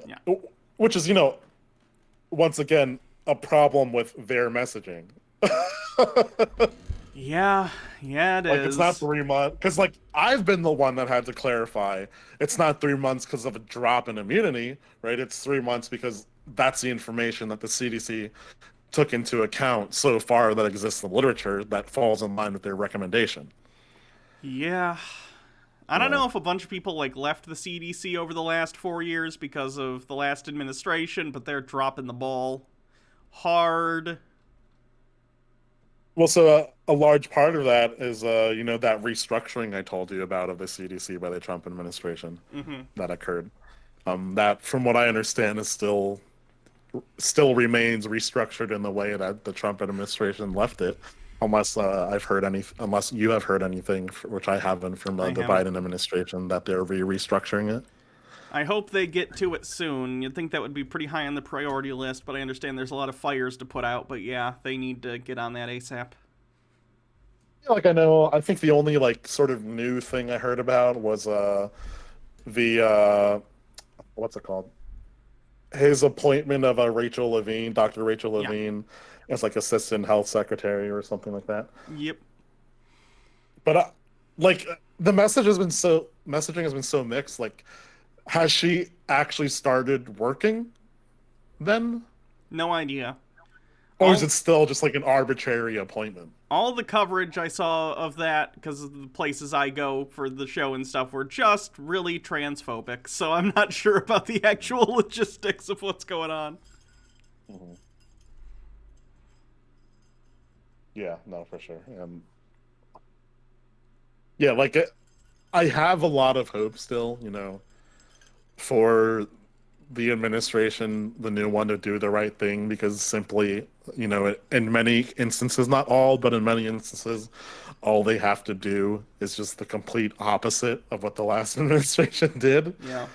Yeah. Which is, once again, a problem with their messaging. Yeah, it Like, is. it's not 3 months. Because, like, I've been the one that had to clarify it's not 3 months because of a drop in immunity, right? It's 3 months because that's the information that the CDC took into account so far that exists in the literature that falls in line with their recommendation. Yeah. I don't know if a bunch of people like left the CDC over the last 4 years because of the last administration, but they're dropping the ball hard. Well, so a large part of that is, that restructuring I told you about of the CDC by the Trump administration that occurred. That, from what I understand, is still remains restructured in the way that the Trump administration left it, unless unless you have heard anything, which I haven't, from the haven't. Biden administration that they're restructuring it. I hope they get to it soon. You'd think that would be pretty high on the priority list, but I understand there's a lot of fires to put out. But yeah, they need to get on that ASAP. Like, I think the only like sort of new thing I heard about was the what's it called? his appointment of Rachel Levine, Dr. Rachel Yeah. Levine, as like assistant health secretary or something like that. Yep. But like the messaging has been so mixed. Like, has she actually started working then, No idea. or is All it still just like an arbitrary appointment? all the coverage I saw of that, because of the places I go for the show and stuff, were just really transphobic. So I'm not sure about the actual logistics of what's going on. Mhm. Yeah, no, for sure. And yeah, like I have a lot of hope still, for the administration, the new one, to do the right thing because simply, in many instances, not all, but in many instances, all they have to do is just the complete opposite of what the last administration did. Yeah.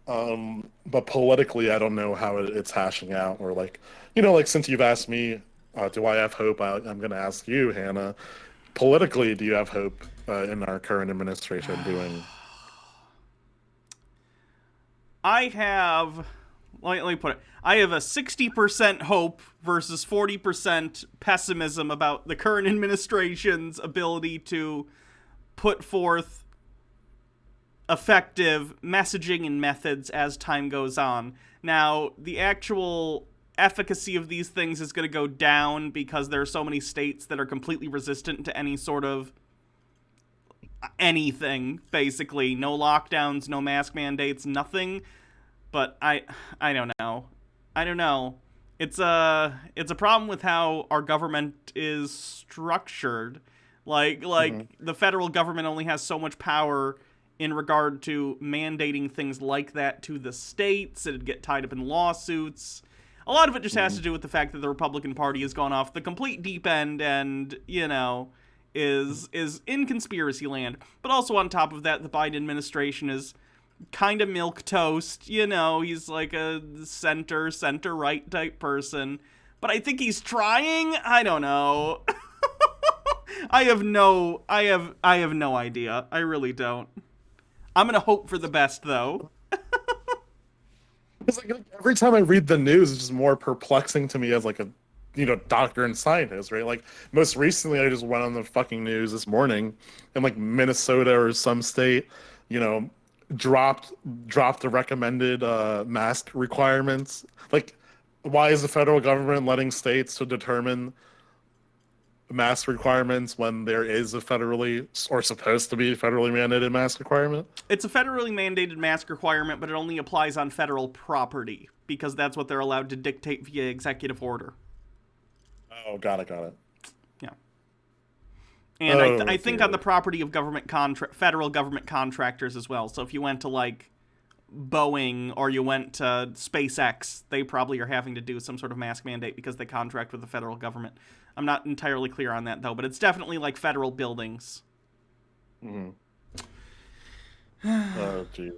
But politically, I don't know how it's hashing out. Or like, since you've asked me, do I have hope? I'm going to ask you, Hannah. Politically, do you have hope in our current administration doing? I have. Let me put it. I have a 60% hope versus 40% pessimism about the current administration's ability to put forth effective messaging and methods as time goes on. Now, the actual efficacy of these things is going to go down because there are so many states that are completely resistant to any sort of anything, basically. No lockdowns, no mask mandates, nothing. But I don't know. I don't know. It's a problem with how our government is structured. Like Mhm. the federal government only has so much power in regard to mandating things like that to the states. It'd get tied up in lawsuits. A lot of it just has to Mhm. do with the fact that the Republican Party has gone off the complete deep end and, is in conspiracy land. But also on top of that, the Biden administration is kind of milk toast. He's like a center right type person. But I think he's trying. I don't know. I have no idea. I really don't. I'm gonna hope for the best though. It's like every time I read the news, it's just more perplexing to me as like a doctor and scientist, right? Like most recently, I just went on the fucking news this morning, and like Minnesota or some state, you know, dropped dropped the recommended mask requirements. Like, why is the federal government letting states to determine mask requirements when there is a federally or supposed to be federally mandated mask requirement? It's a federally mandated mask requirement, but it only applies on federal property because that's what they're allowed to dictate via executive order. Oh, got it. Yeah. And Oh I think on the dear. property of federal government contractors as well. So if you went to like Boeing or you went to SpaceX, they probably are having to do some sort of mask mandate because they contract with the federal government. I'm not entirely clear on that though, but it's definitely like federal buildings. Hmm. Oh, geez.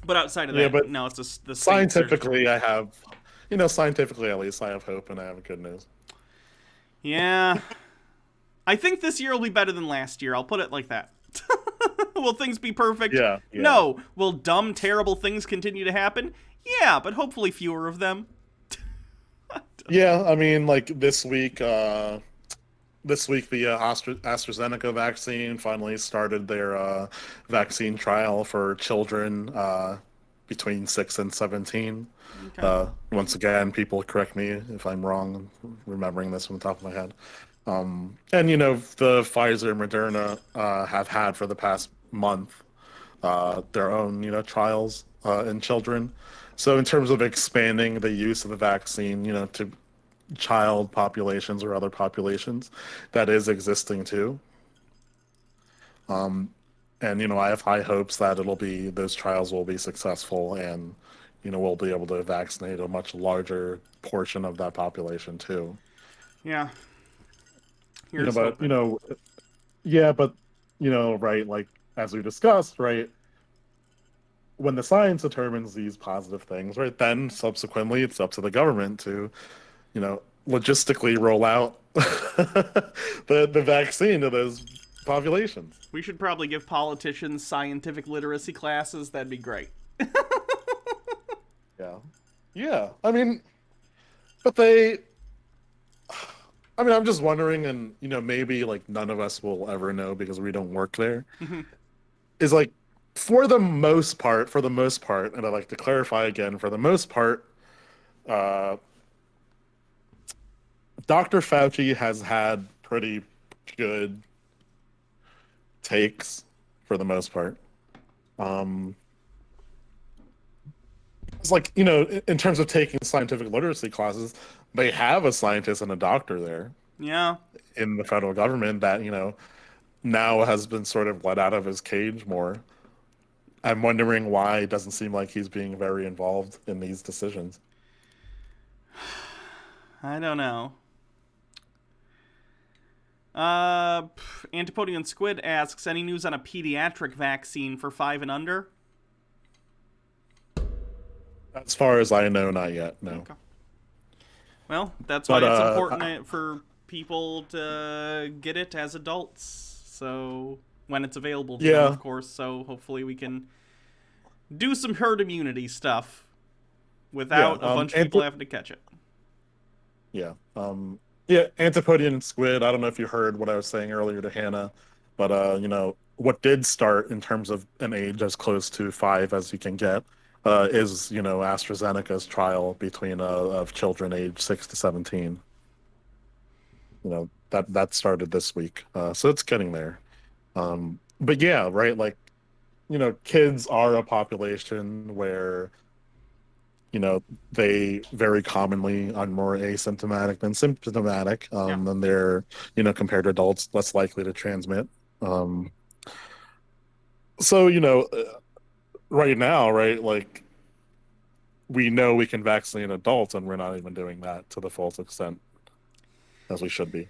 But outside of Yeah, that, but no, it's just the states are scientifically, determined. I have, scientifically at least, I have hope and I have good news. Yeah. I think this year will be better than last year. I'll put it like that. Will things be perfect? Yeah, yeah. No. Will dumb, terrible things continue to happen? Yeah, but hopefully fewer of them. Yeah, I mean, like this week the AstraZeneca vaccine finally started their vaccine trial for children between 6 and 17. Okay. Once again, people correct me if I'm wrong, remembering this from the top of my head. And the Pfizer and Moderna have had for the past month their own trials in children. So in terms of expanding the use of the vaccine, to child populations or other populations, that is existing too. And I have high hopes that those trials will be successful, and we'll be able to vaccinate a much larger portion of that population too. Yeah. Here's But hoping. yeah, but right, like as we discussed, right, when the science determines these positive things, right, then subsequently it's up to the government to, logistically roll out the vaccine to those populations. We should probably give politicians scientific literacy classes. That'd be great. Yeah, I mean, but they. I mean, I'm just wondering, and maybe like none of us will ever know because we don't work there. Mhm. Is like for the most part, and I like to clarify again, for the most part, uh, Dr. Fauci has had pretty good takes for the most part. Um, it's like, in terms of taking scientific literacy classes, they have a scientist and a doctor there Yeah. in the federal government that, now has been sort of let out of his cage more. I'm wondering why it doesn't seem like he's being very involved in these decisions. I don't know. Antipodian Squid asks, any news on a pediatric vaccine for 5 and under? As far as I know, not yet, no. Okay. Well, that's why But it's important for people to get it as adults. So, when it's available to them, yeah, of course. So, hopefully we can do some herd immunity stuff yeah, without a bunch of people having to catch it. yeah, yeah. Antipodian squid. I don't know if you heard what I was saying earlier to Hannah, but what did start in terms of an age as close to 5 as you can get is AstraZeneca's trial between of children aged 6 to 17. That started this week, so it's getting there. But yeah, right, like kids are a population where they very commonly are more asymptomatic than symptomatic, Yeah. and they're compared to adults less likely to transmit. um so right now, right, like we know we can vaccinate adults and we're not even doing that to the full extent as we should be.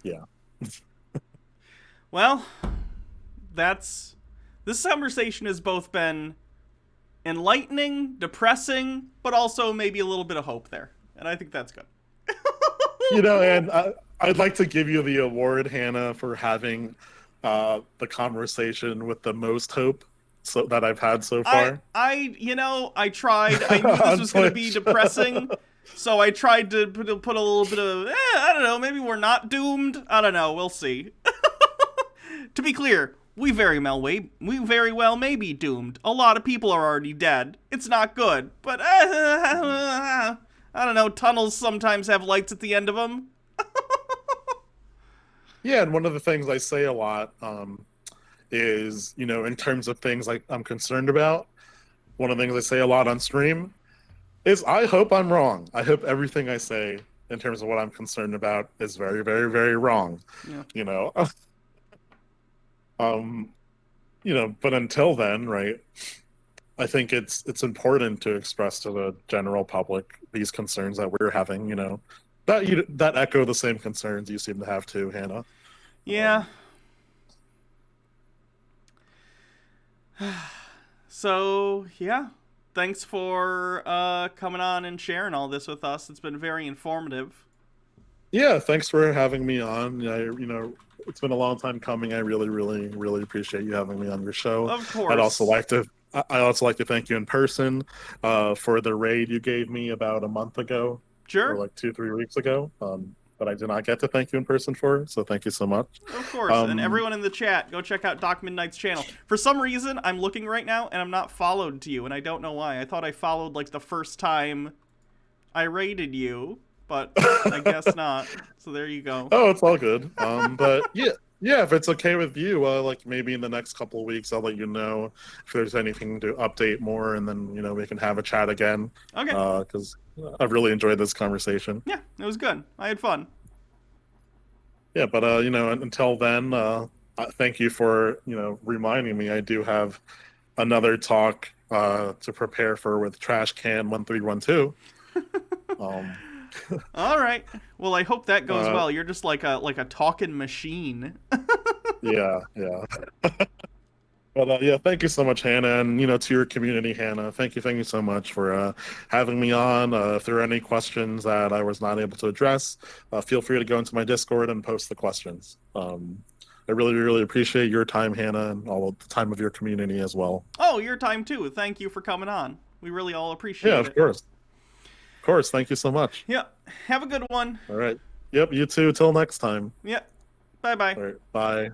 Yeah. Well, this conversation has both been enlightening, depressing, but also maybe a little bit of hope there. And I think that's good. And I'd like to give you the award, Hannah, for having the conversation with the most hope that I've had so far. I tried. I knew this On was going to be Twitch. depressing, so I tried to put a little bit of, I don't know, maybe we're not doomed. I don't know. We'll see. To be clear, we very well may be doomed. A lot of people are already dead. It's not good, but I don't know. Tunnels sometimes have lights at the end of them. Yeah, and one of the things I say a lot is, in terms of things like I'm concerned about, one of the things I say a lot on stream is I hope I'm wrong. I hope everything I say in terms of what I'm concerned about is very, very, very wrong. Yeah. You know, um, but until then, right? I think it's important to express to the general public these concerns that we're having. That echo the same concerns you seem to have too, Hannah. Yeah. So, yeah. Thanks for coming on and sharing all this with us. It's been very informative. Yeah, thanks for having me on. It's been a long time coming. I really, really, really appreciate you having me on your show. Of course. I'd also like to thank you in person for the raid you gave me about a month ago, Sure. or like 2-3 weeks ago. But I did not get to thank you in person for. So thank you so much. Of course. And everyone in the chat, go check out Doc Midnight's channel. For some reason, I'm looking right now and I'm not followed to you, and I don't know why. I thought I followed like the first time I raided you, but I guess not. So there you go. Oh, it's all good. But yeah, if it's okay with you, like maybe in the next couple of weeks, I'll let you know if there's anything to update more, and then we can have a chat again. Okay. Because I've really enjoyed this conversation. Yeah, it was good. I had fun. Yeah, but until then, thank you for reminding me. I do have another talk to prepare for with Trash Can 1312. All right. Well, I hope that goes well. You're just like a talking machine. Yeah. But yeah, thank you so much, Hannah, and to your community, Hannah. Thank you so much for having me on. If there are any questions that I was not able to address, feel free to go into my Discord and post the questions. I really, really appreciate your time, Hannah, and all of the time of your community as well. Oh, your time too. Thank you for coming on. We really all Yeah, appreciate of it. course. Of course. Thank you so much. Yeah. Have a good one. All right. Yep, you too. Till next time. Yeah. Bye bye. All right. Bye.